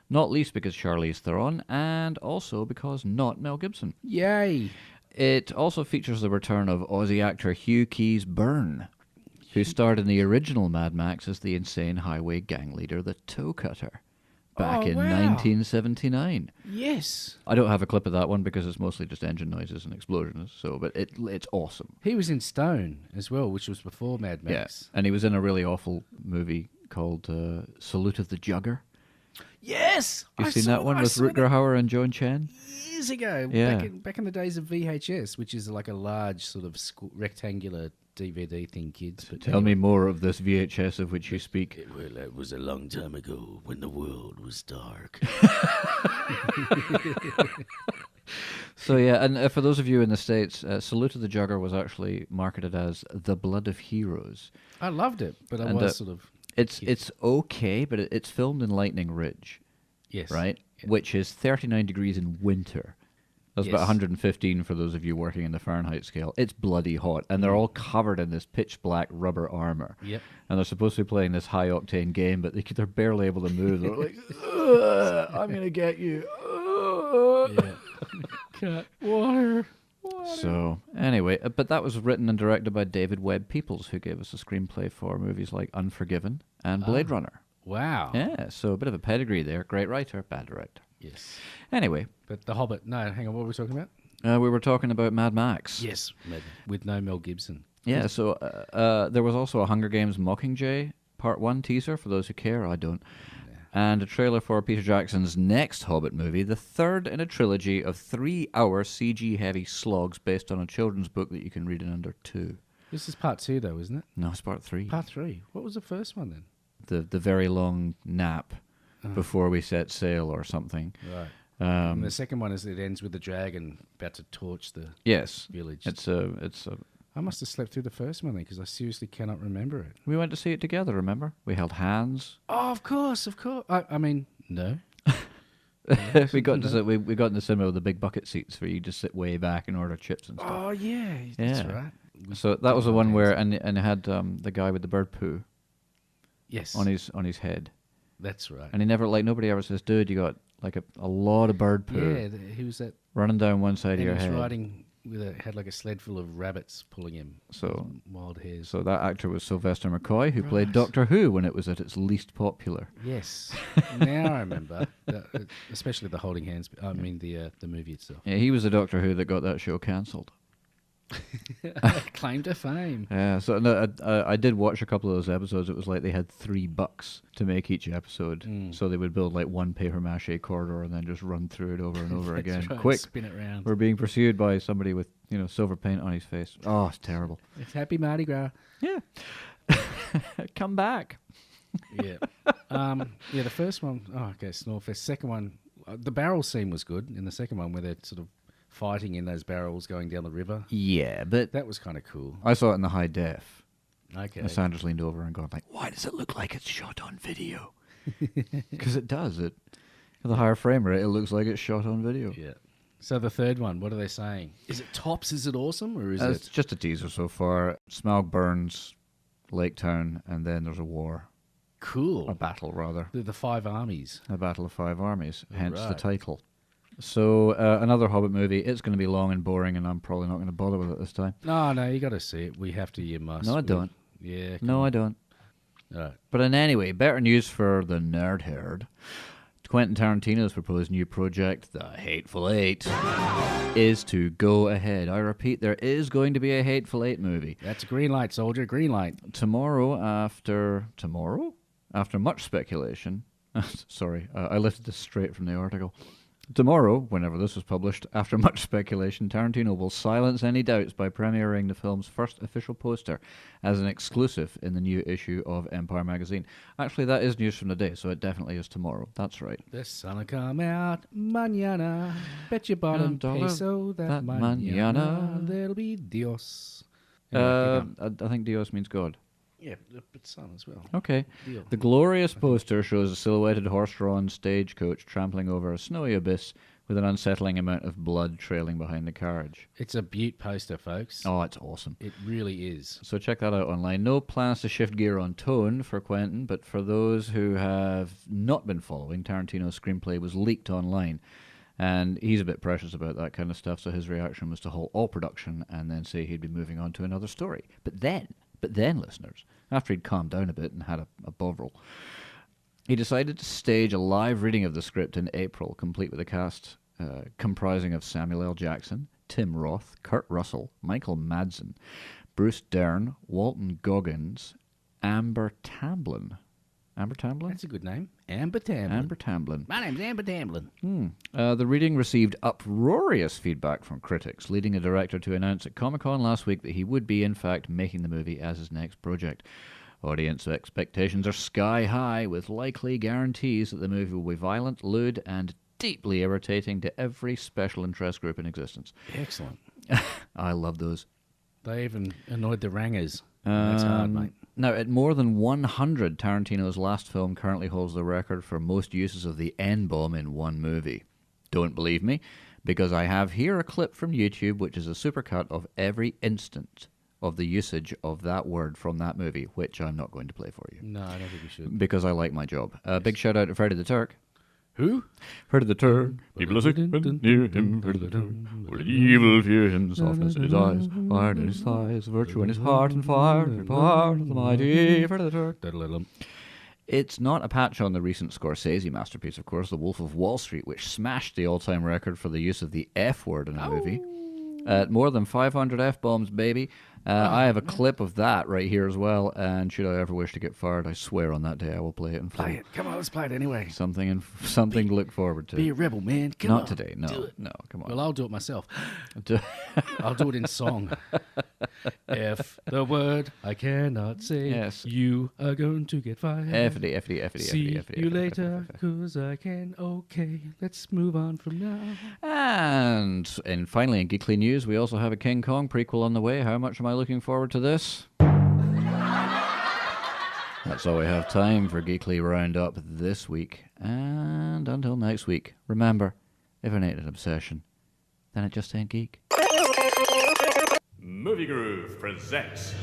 not least because Charlize Theron, and also because not Mel Gibson. Yay! It also features the return of Aussie actor Hugh Keys-Byrne, who starred in the original Mad Max as the insane highway gang leader, the Toe Cutter, back in 1979. Yes. I don't have a clip of that one because it's mostly just engine noises and explosions. But it's awesome. He was in Stone as well, which was before Mad Max. Yeah, and he was in a really awful movie called Salute of the Jugger. Yes, You've seen that one with Rutger Hauer and Joan Chen? Years ago, Yeah. back in the days of VHS, which is like a large sort of rectangular DVD thing, kids. But Tell me more of this VHS of which you speak. Well, it was a long time ago when the world was dark. So yeah, and for those of you in the States, Salute of the Jugger was actually marketed as The Blood of Heroes. I loved it, but I was sort of... It's okay, but it's filmed in Lightning Ridge. Yes. Right? Yeah. Which is 39 degrees in winter. That's about 115 for those of you working in the Fahrenheit scale. It's bloody hot, and they're all covered in this pitch black rubber armor. Yep. And they're supposed to be playing this high octane game, but they're barely able to move. They're like, I'm gonna get you. Cut water. So anyway, but that was written and directed by David Webb Peoples, who gave us a screenplay for movies like Unforgiven and Blade Runner. Wow. Yeah, so a bit of a pedigree there. Great writer, bad director. Yes. Anyway. But The Hobbit, no, hang on, what were we talking about? We were talking about Mad Max. Yes, with no Mel Gibson. Yeah, so there was also a Hunger Games Mockingjay Part 1 teaser, for those who care, I don't. And a trailer for Peter Jackson's next Hobbit movie, the third in a trilogy of 3-hour CG-heavy slogs based on a children's book that you can read in under 2. This is Part 2, though, isn't it? No, it's Part 3. Part 3. What was the first one, then? The very long nap before we set sail or something. Right. And the second one is it ends with the dragon about to torch the village. It's a. I must have slept through the first one then because I seriously cannot remember it. We went to see it together. Remember? We held hands. Oh, of course. I mean, no. we got in the cinema with the big bucket seats where you just sit way back and order chips and stuff. Oh yeah, that's right. So that was the one where and it had the guy with the bird poo. Yes. On his head. That's right. And he never nobody ever says, dude, you got like a lot of bird poo. Yeah, he was that running down one side of your head. He was riding had like a sled full of rabbits pulling him. So wild hares. So that actor was Sylvester McCoy, who played Doctor Who when it was at its least popular. Yes. Now I remember, especially the holding hands. I mean the movie itself. Yeah, he was the Doctor Who that got that show cancelled. Claim to fame. Yeah, so no, I did watch a couple of those episodes. It was like they had $3 to make each episode, so they would build like one paper mache corridor and then just run through it over and over again. Right. Quick, spin it round. We're being pursued by somebody with silver paint on his face. Oh, it's terrible. It's happy Mardi Gras. Yeah, come back. Yeah, the first one. Oh, okay, Snorefest. Second one, the barrel scene was good in the second one where they're sort of fighting in those barrels going down the river. Yeah, but That was kind of cool. I saw it in the high def. Okay. And Sanders leaned over and going like, "Why does it look like it's shot on video?" Because it does. It the higher frame rate, it looks like it's shot on video. Yeah. So the third one, what are they saying? Is it tops? Is it awesome, or is It's it just a teaser so far. Smaug burns Lake Town, and then there's a war. cool? A battle, rather. The five armies. A battle of five armies, hence the Right. title. So, another Hobbit movie. It's going to be long and boring, and I'm probably not going to bother with it this time. No, you got to see it. We have to. You must. No, I don't. Yeah. No, I don't. All right. But anyway, better news for the nerd herd. Quentin Tarantino's proposed new project, The Hateful Eight, is to go ahead. I repeat, there is going to be a Hateful Eight movie. That's a green light, soldier. Green light. Tomorrow? After much speculation. Sorry, I lifted this straight from the article. Tomorrow, whenever this was published, after much speculation, Tarantino will silence any doubts by premiering the film's first official poster as an exclusive in the new issue of Empire magazine. Actually, that is news from the day, so it definitely is tomorrow. That's right. The sun'll come out mañana. Bet your bottom peso that mañana there'll be Dios. I think Dios means God. Yeah, but sun as well. Okay. Deal. The glorious poster shows a silhouetted horse-drawn stagecoach trampling over a snowy abyss with an unsettling amount of blood trailing behind the carriage. It's a beaut poster, folks. Oh, it's awesome. It really is. So check that out online. No plans to shift gear on tone for Quentin, but for those who have not been following, Tarantino's screenplay was leaked online. And he's a bit precious about that kind of stuff, so his reaction was to halt all production and then say he'd be moving on to another story. But then, listeners, after he'd calmed down a bit and had a bovril, he decided to stage a live reading of the script in April, complete with a cast comprising of Samuel L. Jackson, Tim Roth, Kurt Russell, Michael Madsen, Bruce Dern, Walton Goggins, Amber Tamblyn. Amber Tamblyn? That's a good name. Amber Tamblyn. Amber Tamblyn. My name's Amber Tamblyn. The reading received uproarious feedback from critics, leading the director to announce at Comic-Con last week that he would be, in fact, making the movie as his next project. Audience expectations are sky high, with likely guarantees that the movie will be violent, lewd, and deeply irritating to every special interest group in existence. Excellent. I love those. They even annoyed the rangers. That's hard, mate. Now, at more than 100, Tarantino's last film currently holds the record for most uses of the N-bomb in one movie. Don't believe me? Because I have here a clip from YouTube, which is a supercut of every instant of the usage of that word from that movie, which I'm not going to play for you. No, I don't think we should. Because I like my job. Big shout out to Freddie the Turk. Who? Freddie the Turk. People are sick and near him. Freddie the Turk. With evil fear him, softness in his eyes, iron in his thighs, virtue in his heart, and fire in part of the mighty Freddie the Turk. It's not a patch on the recent Scorsese masterpiece, of course, The Wolf of Wall Street, which smashed the all-time record for the use of the F word in a movie. At more than 500 F-bombs, baby. I have a clip of that right here as well, and should I ever wish to get fired, I swear on that day I will play it in full. Play it. Come on, let's play it anyway. Something to look forward to. Be a rebel, man. Come on. Not today. No, come on. Well, I'll do it myself. I'll do it in song. F, the word I cannot say. Yes. You are going to get fired. FD. See you later, cause I can. Okay, let's move on from now. And finally, in Geekly News, we also have a King Kong prequel on the way. How much am I looking forward to this? That's all we have time for Geekly Roundup this week. And until next week, remember, if it ain't an obsession, then it just ain't geek. Movie Groove presents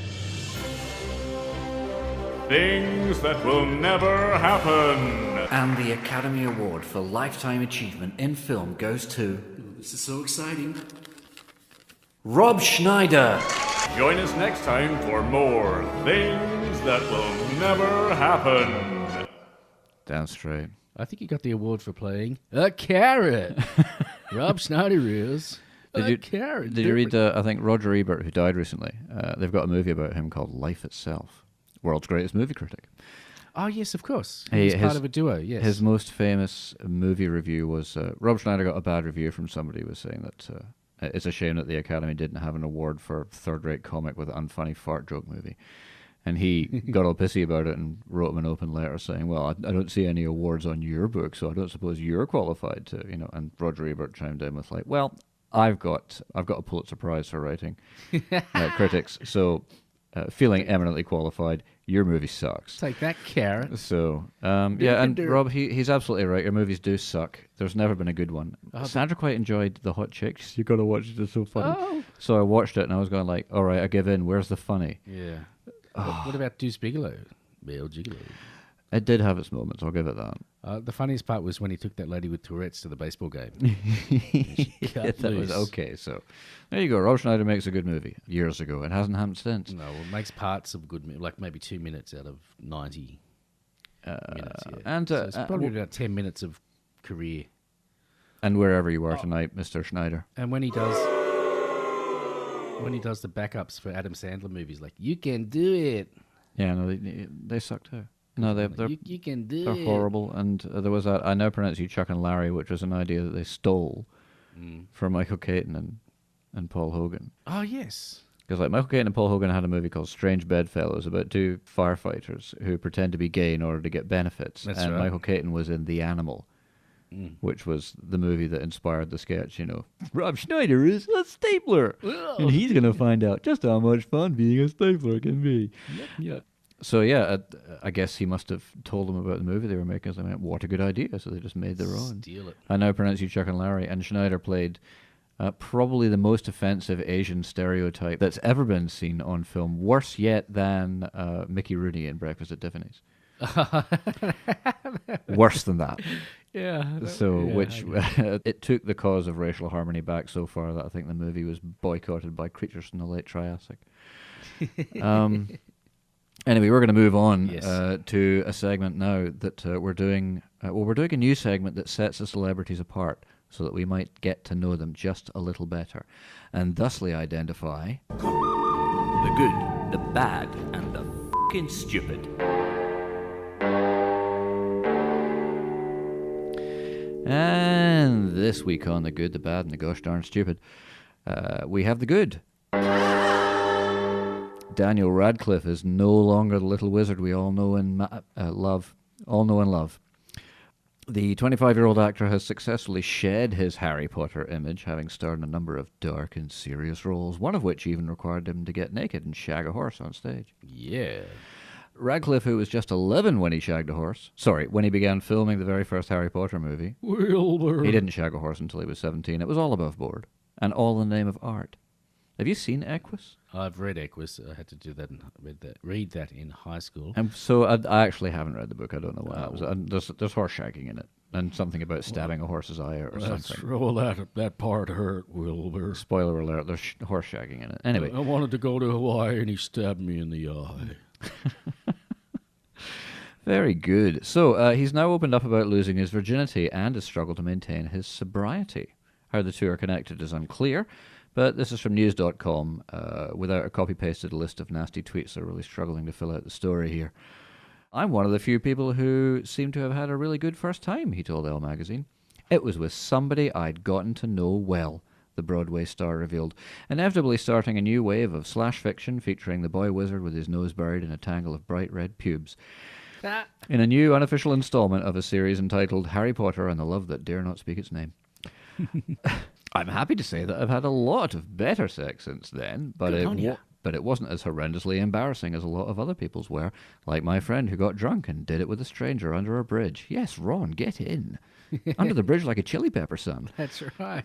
Things That Will Never Happen. And the Academy Award for Lifetime Achievement in Film goes to... This is so exciting. Rob Schneider. Join us next time for more Things That Will Never Happen. Down straight. I think you got the award for playing a carrot. Rob Schneider is a carrot. Did you read, I think, Roger Ebert, who died recently? They've got a movie about him called Life Itself. World's greatest movie critic. Oh, yes, of course. He's part of a duo, yes. His most famous movie review was... Rob Schneider got a bad review from somebody who was saying that it's a shame that the Academy didn't have an award for third-rate comic with an unfunny fart joke movie. And he got all pissy about it and wrote him an open letter saying, well, I don't see any awards on your book, so I don't suppose you're qualified to, And Roger Ebert chimed in with like, well, I've got a Pulitzer Prize for writing critics, so feeling eminently qualified. Your movie sucks. Take that, Kerr. So, yeah, and Rob, he's absolutely right. Your movies do suck. There's never been a good one. Sandra quite enjoyed The Hot Chicks. You got to watch it. It's so funny. Oh. So I watched it and I was going like, all right, I give in. Where's the funny? Yeah. What about Deuce Bigelow? Male Gigolo. It did have its moments. I'll give it that. The funniest part was when he took that lady with Tourette's to the baseball game. Yeah, that was okay. So there you go. Rob Schneider makes a good movie years ago. It hasn't happened since. No, well, it makes parts of a good movie, like maybe 2 minutes out of 90 minutes. Yeah. And so it's probably about 10 minutes of career. And wherever you are tonight, Mr. Schneider. And when he does the backups for Adam Sandler movies, like You Can Do It. Yeah, no, they suck too. No, they're you can do they're it. horrible. And there was that I Now Pronounce You Chuck and Larry, which was an idea that they stole from Michael Keaton and Paul Hogan. Oh yes, because like Michael Keaton and Paul Hogan had a movie called Strange Bedfellows about two firefighters who pretend to be gay in order to get benefits. That's and right. Michael Keaton was in The Animal, which was the movie that inspired the sketch. You know, Rob Schneider is a stapler, and he's going to find out just how much fun being a stapler can be. Yep. So yeah, I guess he must have told them about the movie they were making. So they went, what a good idea! So they just made their own. Steal it. I Now Pronounce You Chuck and Larry, and Schneider played probably the most offensive Asian stereotype that's ever been seen on film. Worse yet than Mickey Rooney in Breakfast at Tiffany's. Worse than that. Yeah. So, yeah, which it took the cause of racial harmony back so far that I think the movie was boycotted by creatures from the late Triassic. Anyway, we're going to move on to a segment now that we're doing. We're doing a new segment that sets the celebrities apart so that we might get to know them just a little better and thusly identify the good, the bad, and the fucking stupid. And this week on The Good, the Bad, and the Gosh Darn Stupid, we have the good. Daniel Radcliffe is no longer the little wizard we all know and love. The 25-year-old actor has successfully shed his Harry Potter image, having starred in a number of dark and serious roles, one of which even required him to get naked and shag a horse on stage. Yeah. Radcliffe, who was just 11 when he shagged a horse, when he began filming the very first Harry Potter movie, Wilbur. He didn't shag a horse until he was 17. It was all above board, and all in the name of art. Have you seen Equus? I've read Equus. I had to do that. Read that in high school. And so I actually haven't read the book. I don't know why. That was. And there's horse shagging in it, and something about stabbing a horse's eye or something. Well, that part hurt, Wilbur. Spoiler alert: there's horse shagging in it. Anyway, I wanted to go to Hawaii, and he stabbed me in the eye. Very good. So he's now opened up about losing his virginity and his struggle to maintain his sobriety. How the two are connected is unclear. But this is from news.com, without a copy-pasted list of nasty tweets. They're really struggling to fill out the story here. I'm one of the few people who seem to have had a really good first time, he told Elle magazine. It was with somebody I'd gotten to know well, the Broadway star revealed, inevitably starting a new wave of slash fiction featuring the boy wizard with his nose buried in a tangle of bright red pubes. In a new unofficial installment of a series entitled Harry Potter and the Love That Dare Not Speak Its Name. I'm happy to say that I've had a lot of better sex since then, but it wasn't as horrendously embarrassing as a lot of other people's were, like my friend who got drunk and did it with a stranger under a bridge. Yes, Ron, get in. Under the bridge like a chili pepper, son. That's right.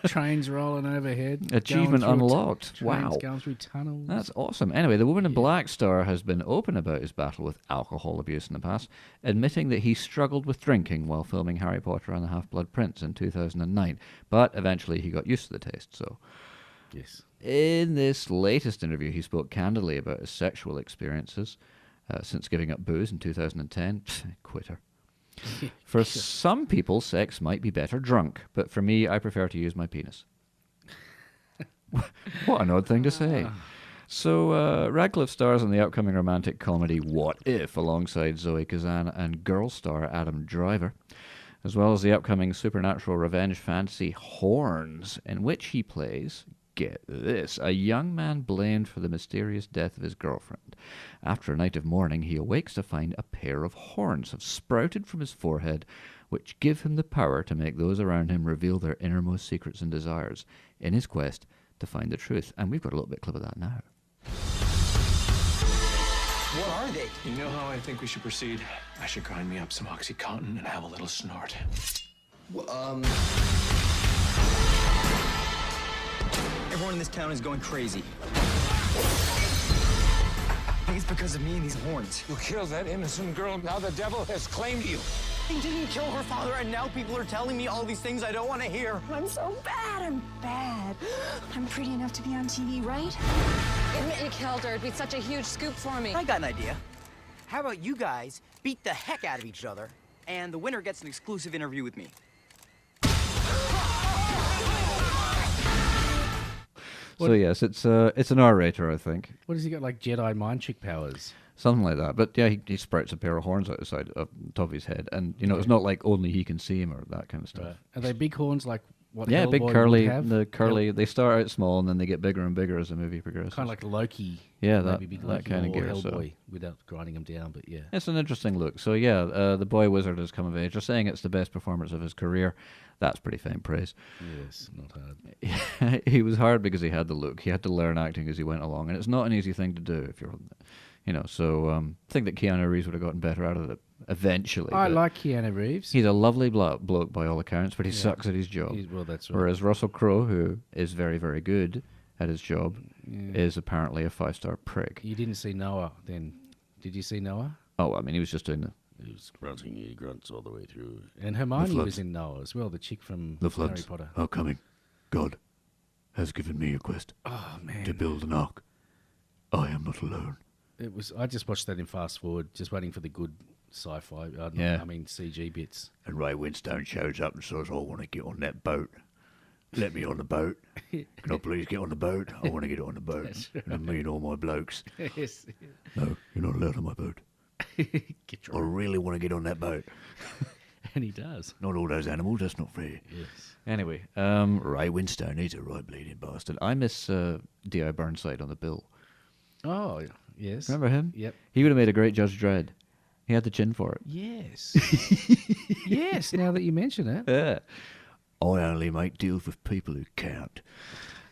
Trains rolling overhead. Achievement unlocked. Trains Wow. going through tunnels. That's awesome. Anyway, the Woman in Black star has been open about his battle with alcohol abuse in the past, admitting that he struggled with drinking while filming Harry Potter and the Half-Blood Prince in 2009, but eventually he got used to the taste, so... Yes. In this latest interview, he spoke candidly about his sexual experiences since giving up booze in 2010. Quitter. For some people, sex might be better drunk, but for me, I prefer to use my penis. What an odd thing to say. So, Radcliffe stars in the upcoming romantic comedy What If, alongside Zoe Kazan and girl star Adam Driver, as well as the upcoming supernatural revenge fantasy Horns, in which he plays... Get this, a young man blamed for the mysterious death of his girlfriend. After a night of mourning, he awakes to find a pair of horns have sprouted from his forehead which give him the power to make those around him reveal their innermost secrets and desires in his quest to find the truth. And we've got a little bit clip of that now. What are they? You know how I think we should proceed? I should grind me up some OxyContin and have a little snort. Everyone in this town is going crazy. I think it's because of me and these horns. You killed that innocent girl. Now the devil has claimed you. He didn't kill her father, and now people are telling me all these things I don't want to hear. I'm so bad. I'm bad. I'm pretty enough to be on TV, right? Admit you killed her. It'd be such a huge scoop for me. I got an idea. How about you guys beat the heck out of each other, and the winner gets an exclusive interview with me? So yes, it's an R-rater, I think. What has he got, like Jedi mind trick powers? Something like that. But yeah, he sprouts a pair of horns out the side of the top of his head. And, you know, it's not like only he can see him or that kind of stuff. Right. Are they big horns like what Yeah, Hellboy big would curly. have? The curly, they start out small and then they get bigger and bigger as the movie progresses. Kind of like Loki. Yeah, maybe big that Loki kind of or gear. Hellboy So. without grinding him down, but yeah. It's an interesting look. So yeah, the boy wizard has come of age. They're saying it's the best performance of his career. That's pretty fine praise. Yes, not hard. He was hard because he had the look. He had to learn acting as he went along, and it's not an easy thing to do if you're, you know. So I think that Keanu Reeves would have gotten better out of it eventually. I but like Keanu Reeves. He's a lovely bloke by all accounts, but he sucks at his job. Well, that's right. Whereas Russell Crowe, who is very, very good at his job, Yeah. is apparently a 5-star prick. You didn't see Noah then. Did you see Noah? Oh, I mean, he was just doing the... He was grunting, he grunts all the way through. And Hermione was in Noah as well, the chick from The Harry floods Potter. are coming. God has given me a quest Oh, man. to build an ark. I am not alone. It was. I just watched that in fast forward, just waiting for the good sci-fi. Yeah. I mean CG bits. And Ray Winstone shows up and says, I want to get on that boat. Let me on the boat. Can I please get on the boat? I want to get on the boat. That's And me and all my blokes. Yes. No, you're not allowed on my boat. I really want to get on that boat. And he does. Not all those animals, that's not fair. Yes. Anyway, Ray Winstone, he's a right bleeding bastard. I miss D.I. Burnside on the bill. Oh, yes. Remember him? Yep. He would have made a great Judge Dredd. He had the chin for it. Yes. Yes, now that you mention it. Yeah. I only make deals with people who count.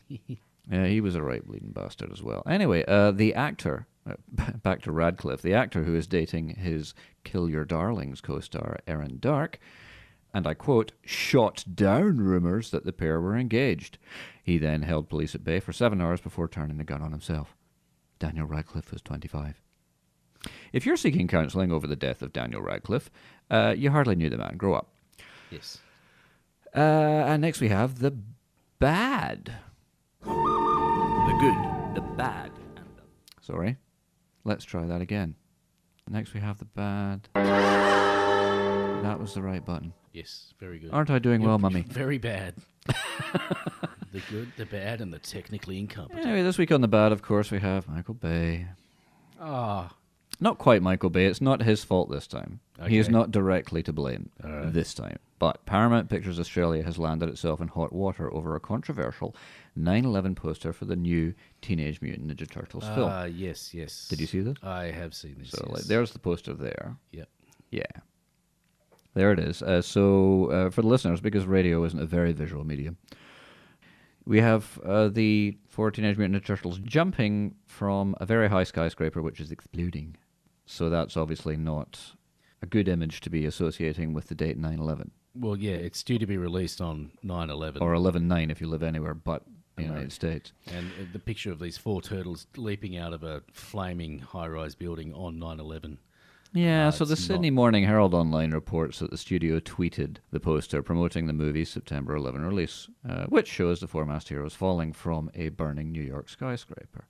Yeah, he was a right bleeding bastard as well. Anyway, the actor, back to Radcliffe, the actor who is dating his Kill Your Darlings co-star Erin Dark, and I quote, shot down rumours that the pair were engaged. He then held police at bay for 7 hours before turning the gun on himself. Daniel Radcliffe was 25. If you're seeking counselling over the death of Daniel Radcliffe, you hardly knew the man. Grow up. Yes. And next we have the bad. The good, the bad, and the... Sorry. Let's try that again. Next we have the bad. That was the right button. Yes, very good. Aren't I doing well, Mummy? Very bad. The good, the bad, and the technically incompetent. Anyway, this week on the bad, of course, we have Michael Bay. Ah. Not quite Michael Bay. It's not his fault this time. He is Okay. not directly to blame Alright. this time. But Paramount Pictures Australia has landed itself in hot water over a controversial 9/11 poster for the new Teenage Mutant Ninja Turtles film. Yes, yes. Did you see this? I have seen this. So yes. like, there's the poster there. Yep. Yeah. There it is. So for the listeners, because radio isn't a very visual medium, we have the 4 Teenage Mutant Ninja Turtles jumping from a very high skyscraper, which is exploding. So that's obviously not a good image to be associating with the date 9/11. Well, yeah, it's due to be released on 9/11. Or 11/9 if you live anywhere but the United States. And the picture of these 4 turtles leaping out of a flaming high-rise building on 9/11. Yeah, so the it's Sydney Morning Herald Online reports that the studio tweeted the poster promoting the movie's September 11 release, which shows the 4 masked heroes falling from a burning New York skyscraper.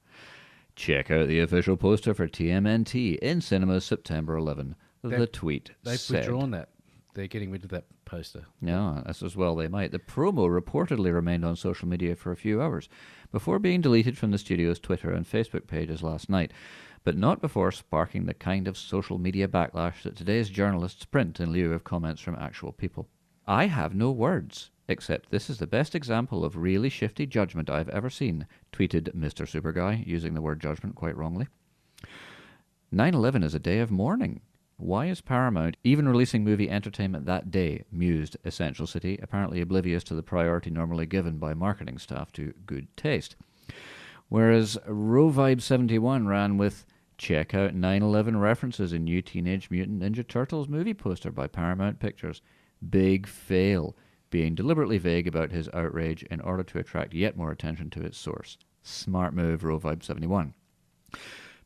Check out the official poster for TMNT in cinemas September 11, the tweet They've said. withdrawn that. They're getting rid of that poster. Yeah, that's as well they might. The promo reportedly remained on social media for a few hours before being deleted from the studio's Twitter and Facebook pages last night, but not before sparking the kind of social media backlash that today's journalists print in lieu of comments from actual people. I have no words, except this is the best example of really shifty judgment I've ever seen, tweeted Mr. Superguy, using the word judgment quite wrongly. 9/11 is a day of mourning. Why is Paramount even releasing movie entertainment that day? Mused Essential City, apparently oblivious to the priority normally given by marketing staff to good taste. Whereas RoVibe71 ran with check out 9/11 references in new Teenage Mutant Ninja Turtles movie poster by Paramount Pictures. Big fail, being deliberately vague about his outrage in order to attract yet more attention to its source. Smart move, RoVibe71.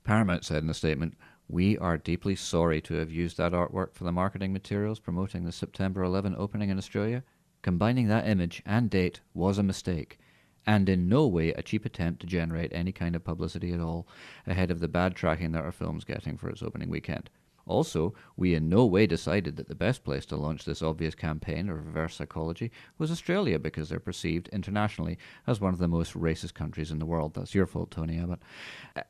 Paramount said in a statement, "We are deeply sorry to have used that artwork for the marketing materials promoting the September 11 opening in Australia. Combining that image and date was a mistake, and in no way a cheap attempt to generate any kind of publicity at all ahead of the bad tracking that our film's getting for its opening weekend. Also, we in no way decided that the best place to launch this obvious campaign of reverse psychology was Australia because they're perceived internationally as one of the most racist countries in the world." That's your fault, Tony Abbott.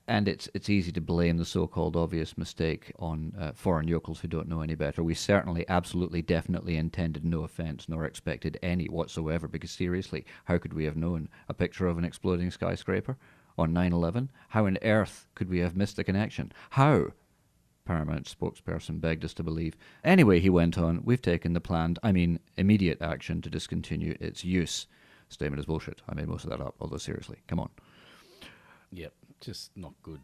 And it's easy to blame the so-called obvious mistake on foreign yokels who don't know any better. We certainly, absolutely, definitely intended no offence nor expected any whatsoever, because seriously, how could we have known a picture of an exploding skyscraper on 9/11? How on earth could we have missed the connection? How? Paramount spokesperson begged us to believe. Anyway, he went on, "We've taken the planned, immediate action to discontinue its use." Statement is bullshit. I made most of that up, although seriously, come on. Yep, just not good.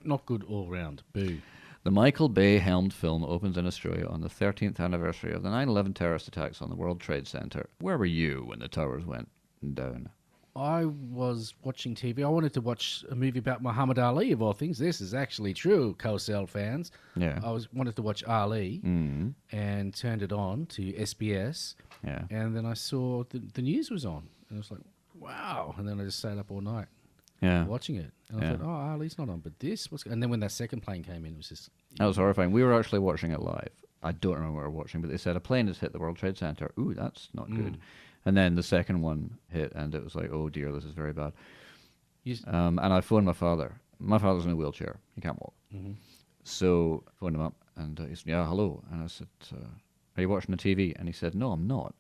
not good all round. Boo. The Michael Bay-helmed film opens in Australia on the 13th anniversary of the 9/11 terrorist attacks on the World Trade Center. Where were you when the towers went down? I was watching TV. I wanted to watch a movie about Muhammad Ali, of all things. This is actually true, Cosell fans. Yeah. I wanted to watch Ali and turned it on to SBS. Yeah. And then I saw the news was on. And I was like, wow. And then I just stayed up all night watching it. And I thought, oh, Ali's not on. But this was... And then when that second plane came in, it was just... That was horrifying. We were actually watching it live. I don't remember what we were watching, but they said a plane has hit the World Trade Center. Ooh, that's not good. And then the second one hit, and it was like, oh dear, this is very bad. And I phoned my father. My father's in a wheelchair. He can't walk. So I phoned him up, and he said, yeah, hello. And I said, are you watching the TV? And he said, no, I'm not.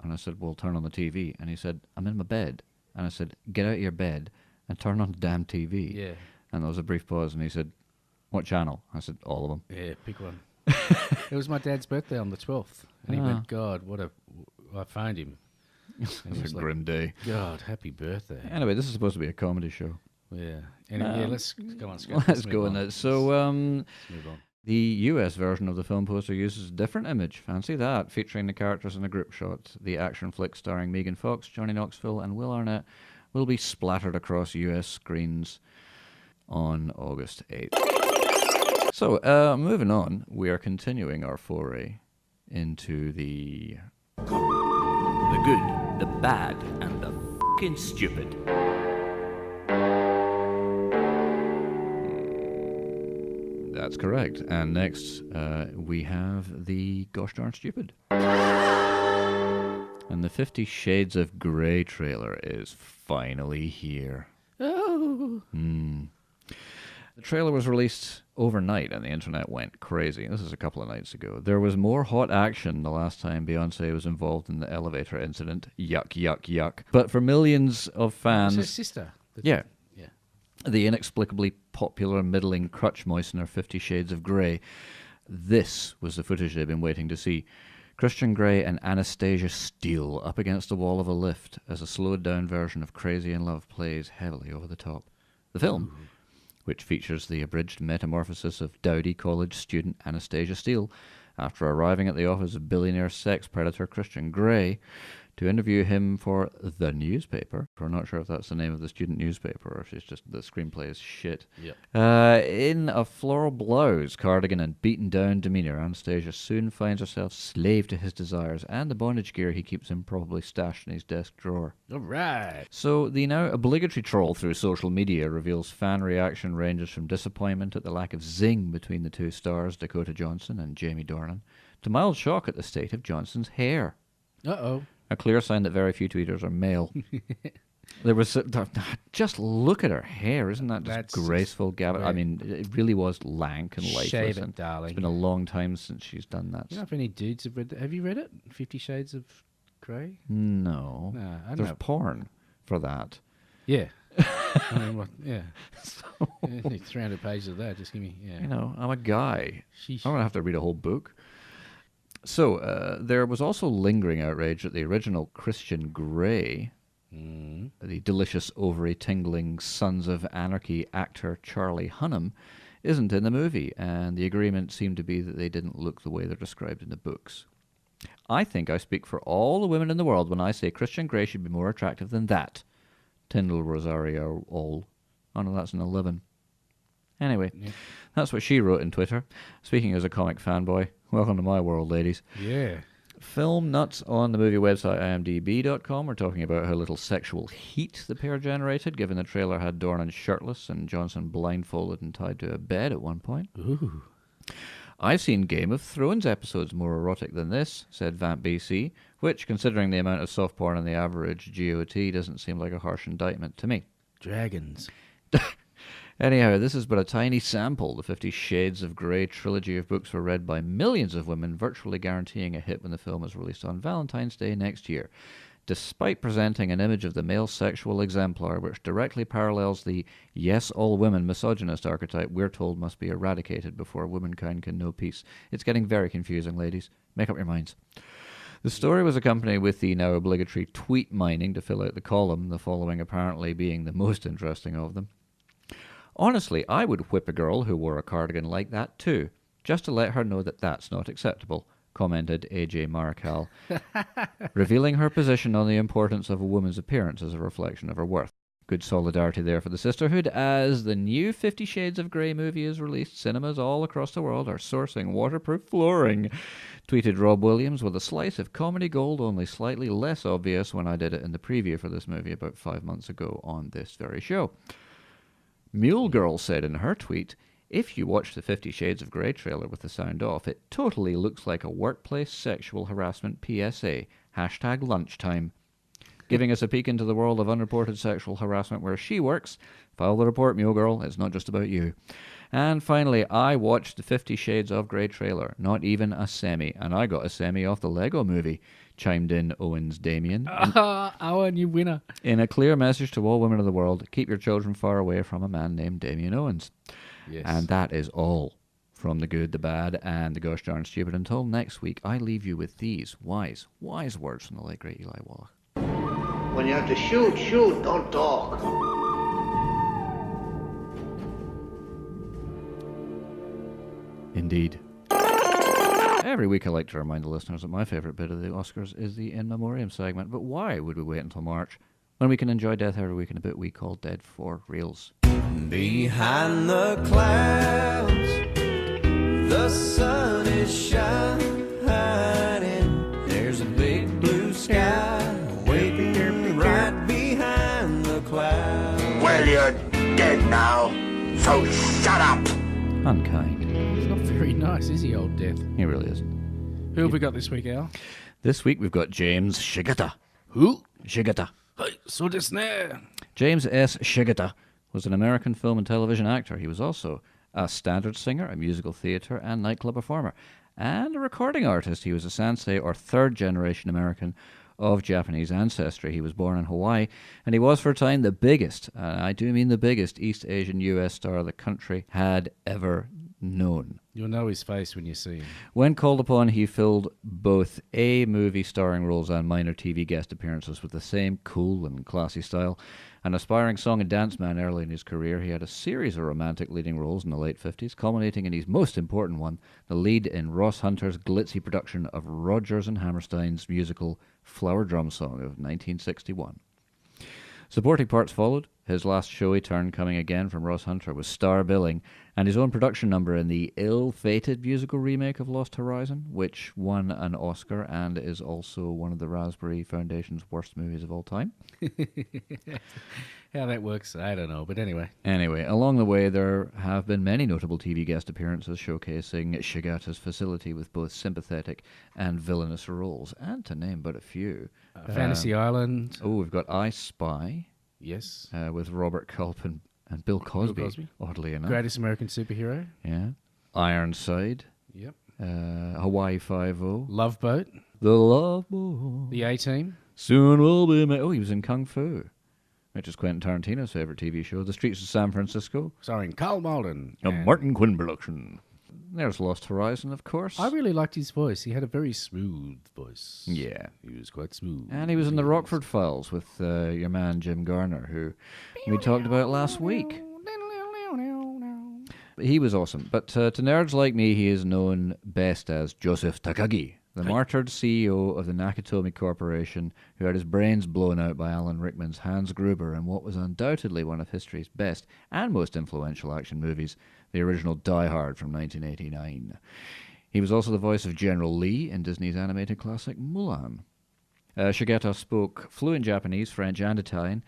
And I said, well, turn on the TV. And he said, I'm in my bed. And I said, get out of your bed and turn on the damn TV. Yeah. And there was a brief pause, and he said, what channel? I said, all of them. Yeah, pick one. It was my dad's birthday on the 12th. And he went, God, I phoned him. It's a grim day. God, happy birthday. Anyway, this is supposed to be a comedy show. Yeah. Anyway, let's go on. Let's go on that. So, let's move on. The US version of the film poster uses a different image. Fancy that. Featuring the characters in a group shot. The action flick starring Megan Fox, Johnny Knoxville, and Will Arnett will be splattered across US screens on August 8th. So, moving on, we are continuing our foray into the good, the bad, and the fucking stupid. That's correct. And next, we have the gosh darn stupid. And the 50 Shades of Grey trailer is finally here. Oh. The trailer was released overnight and the internet went crazy. This is a couple of nights ago. There was more hot action the last time Beyonce was involved in the elevator incident. Yuck, yuck, yuck. But for millions of fans... It's her sister. Yeah. The inexplicably popular middling crutch moistener 50 Shades of Grey. This was the footage they've been waiting to see. Christian Grey and Anastasia Steele up against the wall of a lift as a slowed-down version of Crazy in Love plays heavily over the top. The film, which features the abridged metamorphosis of dowdy college student Anastasia Steele after arriving at the office of billionaire sex predator Christian Grey to interview him for the newspaper. We're not sure if that's the name of the student newspaper or if it's just the screenplay is shit. Yep. In a floral blouse, cardigan, and beaten down demeanour, Anastasia soon finds herself slave to his desires and the bondage gear he keeps improbably stashed in his desk drawer. All right. So the now obligatory troll through social media reveals fan reaction ranges from disappointment at the lack of zing between the two stars, Dakota Johnson and Jamie Dornan, to mild shock at the state of Johnson's hair. Uh-oh. A clear sign that very few tweeters are male. There was just look at her hair, isn't that just graceful? I mean, it really was lank and lifeless. Shave it, darling. It's been a long time since she's done that. You know if any dudes have read? Have you read it? 50 Shades of Grey? No. No, I don't There's know. porn for that. Yeah. I mean, yeah. 300 pages of that. Just give me, yeah. You know, I'm a guy. Sheesh. I'm going to have to read a whole book. So, there was also lingering outrage that the original Christian Grey, the delicious, ovary-tingling Sons of Anarchy actor Charlie Hunnam, isn't in the movie, and the agreement seemed to be that they didn't look the way they're described in the books. I think I speak for all the women in the world when I say Christian Grey should be more attractive than that. Tyndall Rosario all. Oh no, that's an 11. Anyway, that's what she wrote in Twitter. Speaking as a comic fanboy, welcome to my world, ladies. Yeah. Film nuts on the movie website imdb.com are talking about how little sexual heat the pair generated, given the trailer had Dornan shirtless and Johnson blindfolded and tied to a bed at one point. Ooh. I've seen Game of Thrones episodes more erotic than this, said Vamp BC, which, considering the amount of soft porn in the average GOT, doesn't seem like a harsh indictment to me. Dragons. Anyhow, this is but a tiny sample. The 50 Shades of Grey trilogy of books were read by millions of women, virtually guaranteeing a hit when the film is released on Valentine's Day next year. Despite presenting an image of the male sexual exemplar which directly parallels the yes, all women misogynist archetype we're told must be eradicated before womankind can know peace. It's getting very confusing, ladies. Make up your minds. The story was accompanied with the now obligatory tweet mining to fill out the column, the following apparently being the most interesting of them. Honestly, I would whip a girl who wore a cardigan like that too, just to let her know that that's not acceptable, commented AJ Marcal, revealing her position on the importance of a woman's appearance as a reflection of her worth. Good solidarity there for the sisterhood. As the new 50 Shades of Grey movie is released, cinemas all across the world are sourcing waterproof flooring, tweeted Rob Williams with a slice of comedy gold, only slightly less obvious when I did it in the preview for this movie about 5 months ago on this very show. Mule Girl said in her tweet, if you watch the 50 Shades of Grey trailer with the sound off, it totally looks like a workplace sexual harassment PSA. Hashtag lunchtime. Giving us a peek into the world of unreported sexual harassment where she works. File the report, Mule Girl. It's not just about you. And finally, I watched the 50 Shades of Grey trailer. Not even a semi. And I got a semi off the Lego movie. Chimed in Owens Damien. Owen, you winner. In a clear message to all women of the world, keep your children far away from a man named Damien Owens. Yes. And that is all from the good, the bad, and the gosh darn stupid. Until next week, I leave you with these wise words from the late great Eli Wallach. When you have to shoot, shoot, don't talk. Indeed. Every week I like to remind the listeners that my favourite bit of the Oscars is the In Memoriam segment, but why would we wait until March when we can enjoy death every week in a bit we call Dead for Reals? Behind the clouds, the sun is shining. There's a big blue sky waiting right behind the clouds. Well, you're dead now, so shut up. Unkind. He's not very nice, is he, old Death? He really isn't. Who have we got this week, Al? This week we've got James Shigeta. Who? Shigeta. Hey, so this now. James S. Shigeta was an American film and television actor. He was also a standard singer, a musical theatre and nightclub performer, and a recording artist. He was a Sansei, or third-generation American of Japanese ancestry. He was born in Hawaii, and he was for a time the biggest, I do mean the biggest, East Asian U.S. star the country had ever known. You'll know his face when you see him. When called upon, he filled both A-movie starring roles and minor TV guest appearances with the same cool and classy style. An aspiring song and dance man early in his career, he had a series of romantic leading roles in the late 50s, culminating in his most important one, the lead in Ross Hunter's glitzy production of Rodgers and Hammerstein's musical Flower Drum Song of 1961. Supporting parts followed. His last showy turn, coming again from Ross Hunter, was star billing, and his own production number in the ill-fated musical remake of Lost Horizon, which won an Oscar and is also one of the Raspberry Foundation's worst movies of all time. How that works, I don't know, but anyway. Anyway, along the way, there have been many notable TV guest appearances showcasing Shigeta's facility with both sympathetic and villainous roles, and to name but a few. Fantasy Island. Oh, we've got I Spy. Yes. With Robert Culp and Bill Cosby, oddly enough. Greatest American Superhero. Yeah. Ironside. Yep. Hawaii Five-0. Love Boat. The Love Boat. The A-Team. Soon will be... Oh, he was in Kung Fu. which is Quentin Tarantino's favourite TV show, The Streets of San Francisco. Starring Carl Malden. A Martin Quinn production. There's Lost Horizon, of course. I really liked his voice. He had a very smooth voice. Yeah. He was quite smooth. And he was in the Rockford Files with your man Jim Garner, who we talked about last week. He was awesome. But to nerds like me, he is known best as Joseph Takagi, the martyred CEO of the Nakatomi Corporation, who had his brains blown out by Alan Rickman's Hans Gruber in what was undoubtedly one of history's best and most influential action movies, the original Die Hard from 1989. He was also the voice of General Lee in Disney's animated classic Mulan. Shigeto spoke fluent Japanese, French, and Italian.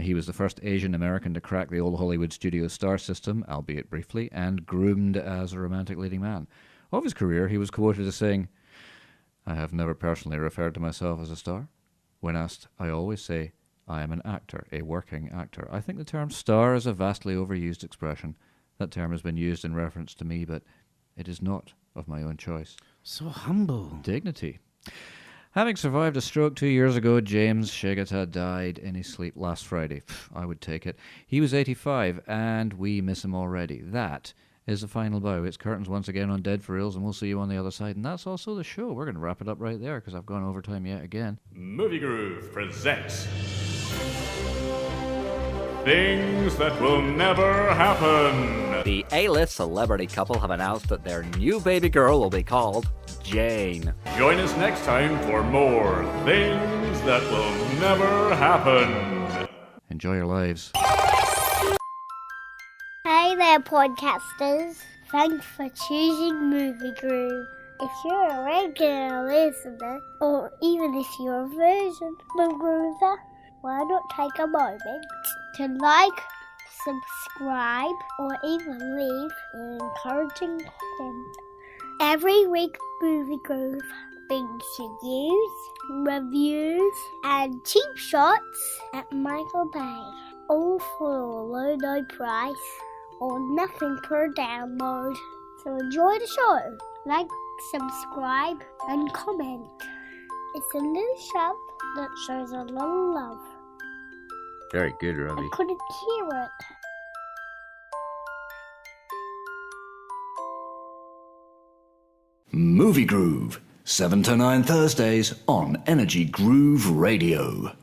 He was the first Asian American to crack the old Hollywood studio star system, albeit briefly, and groomed as a romantic leading man. Of his career, he was quoted as saying, "I have never personally referred to myself as a star. When asked, I always say, I am an actor, a working actor. I think the term star is a vastly overused expression. That term has been used in reference to me, but it is not of my own choice." So humble. Dignity. Having survived a stroke 2 years ago, James Shigeta died in his sleep last Friday. I would take it. He was 85, and we miss him already. That is the final bow. It's curtains once again on Dead for Reals, and we'll see you on the other side. And that's also the show. We're going to wrap it up right there, because I've gone overtime yet again. Movie Groove presents Things That Will Never Happen. The A-list celebrity couple have announced that their new baby girl will be called Jane. Join us next time for more Things That Will Never Happen. Enjoy your lives. Hey there, podcasters. Thanks for choosing Movie Groove. If you're a regular listener, or even if you're a version of Groover, why not take a moment to like, subscribe, or even leave an encouraging comment. Every week, Movie Groove brings you news, reviews, and cheap shots at Michael Bay. All for a low, no price, or nothing per download. So enjoy the show. Like, subscribe, and comment. It's a little shop that shows a little love. Very good, Robbie. I couldn't hear it. Movie Groove, 7 to 9 Thursdays on Energy Groove Radio.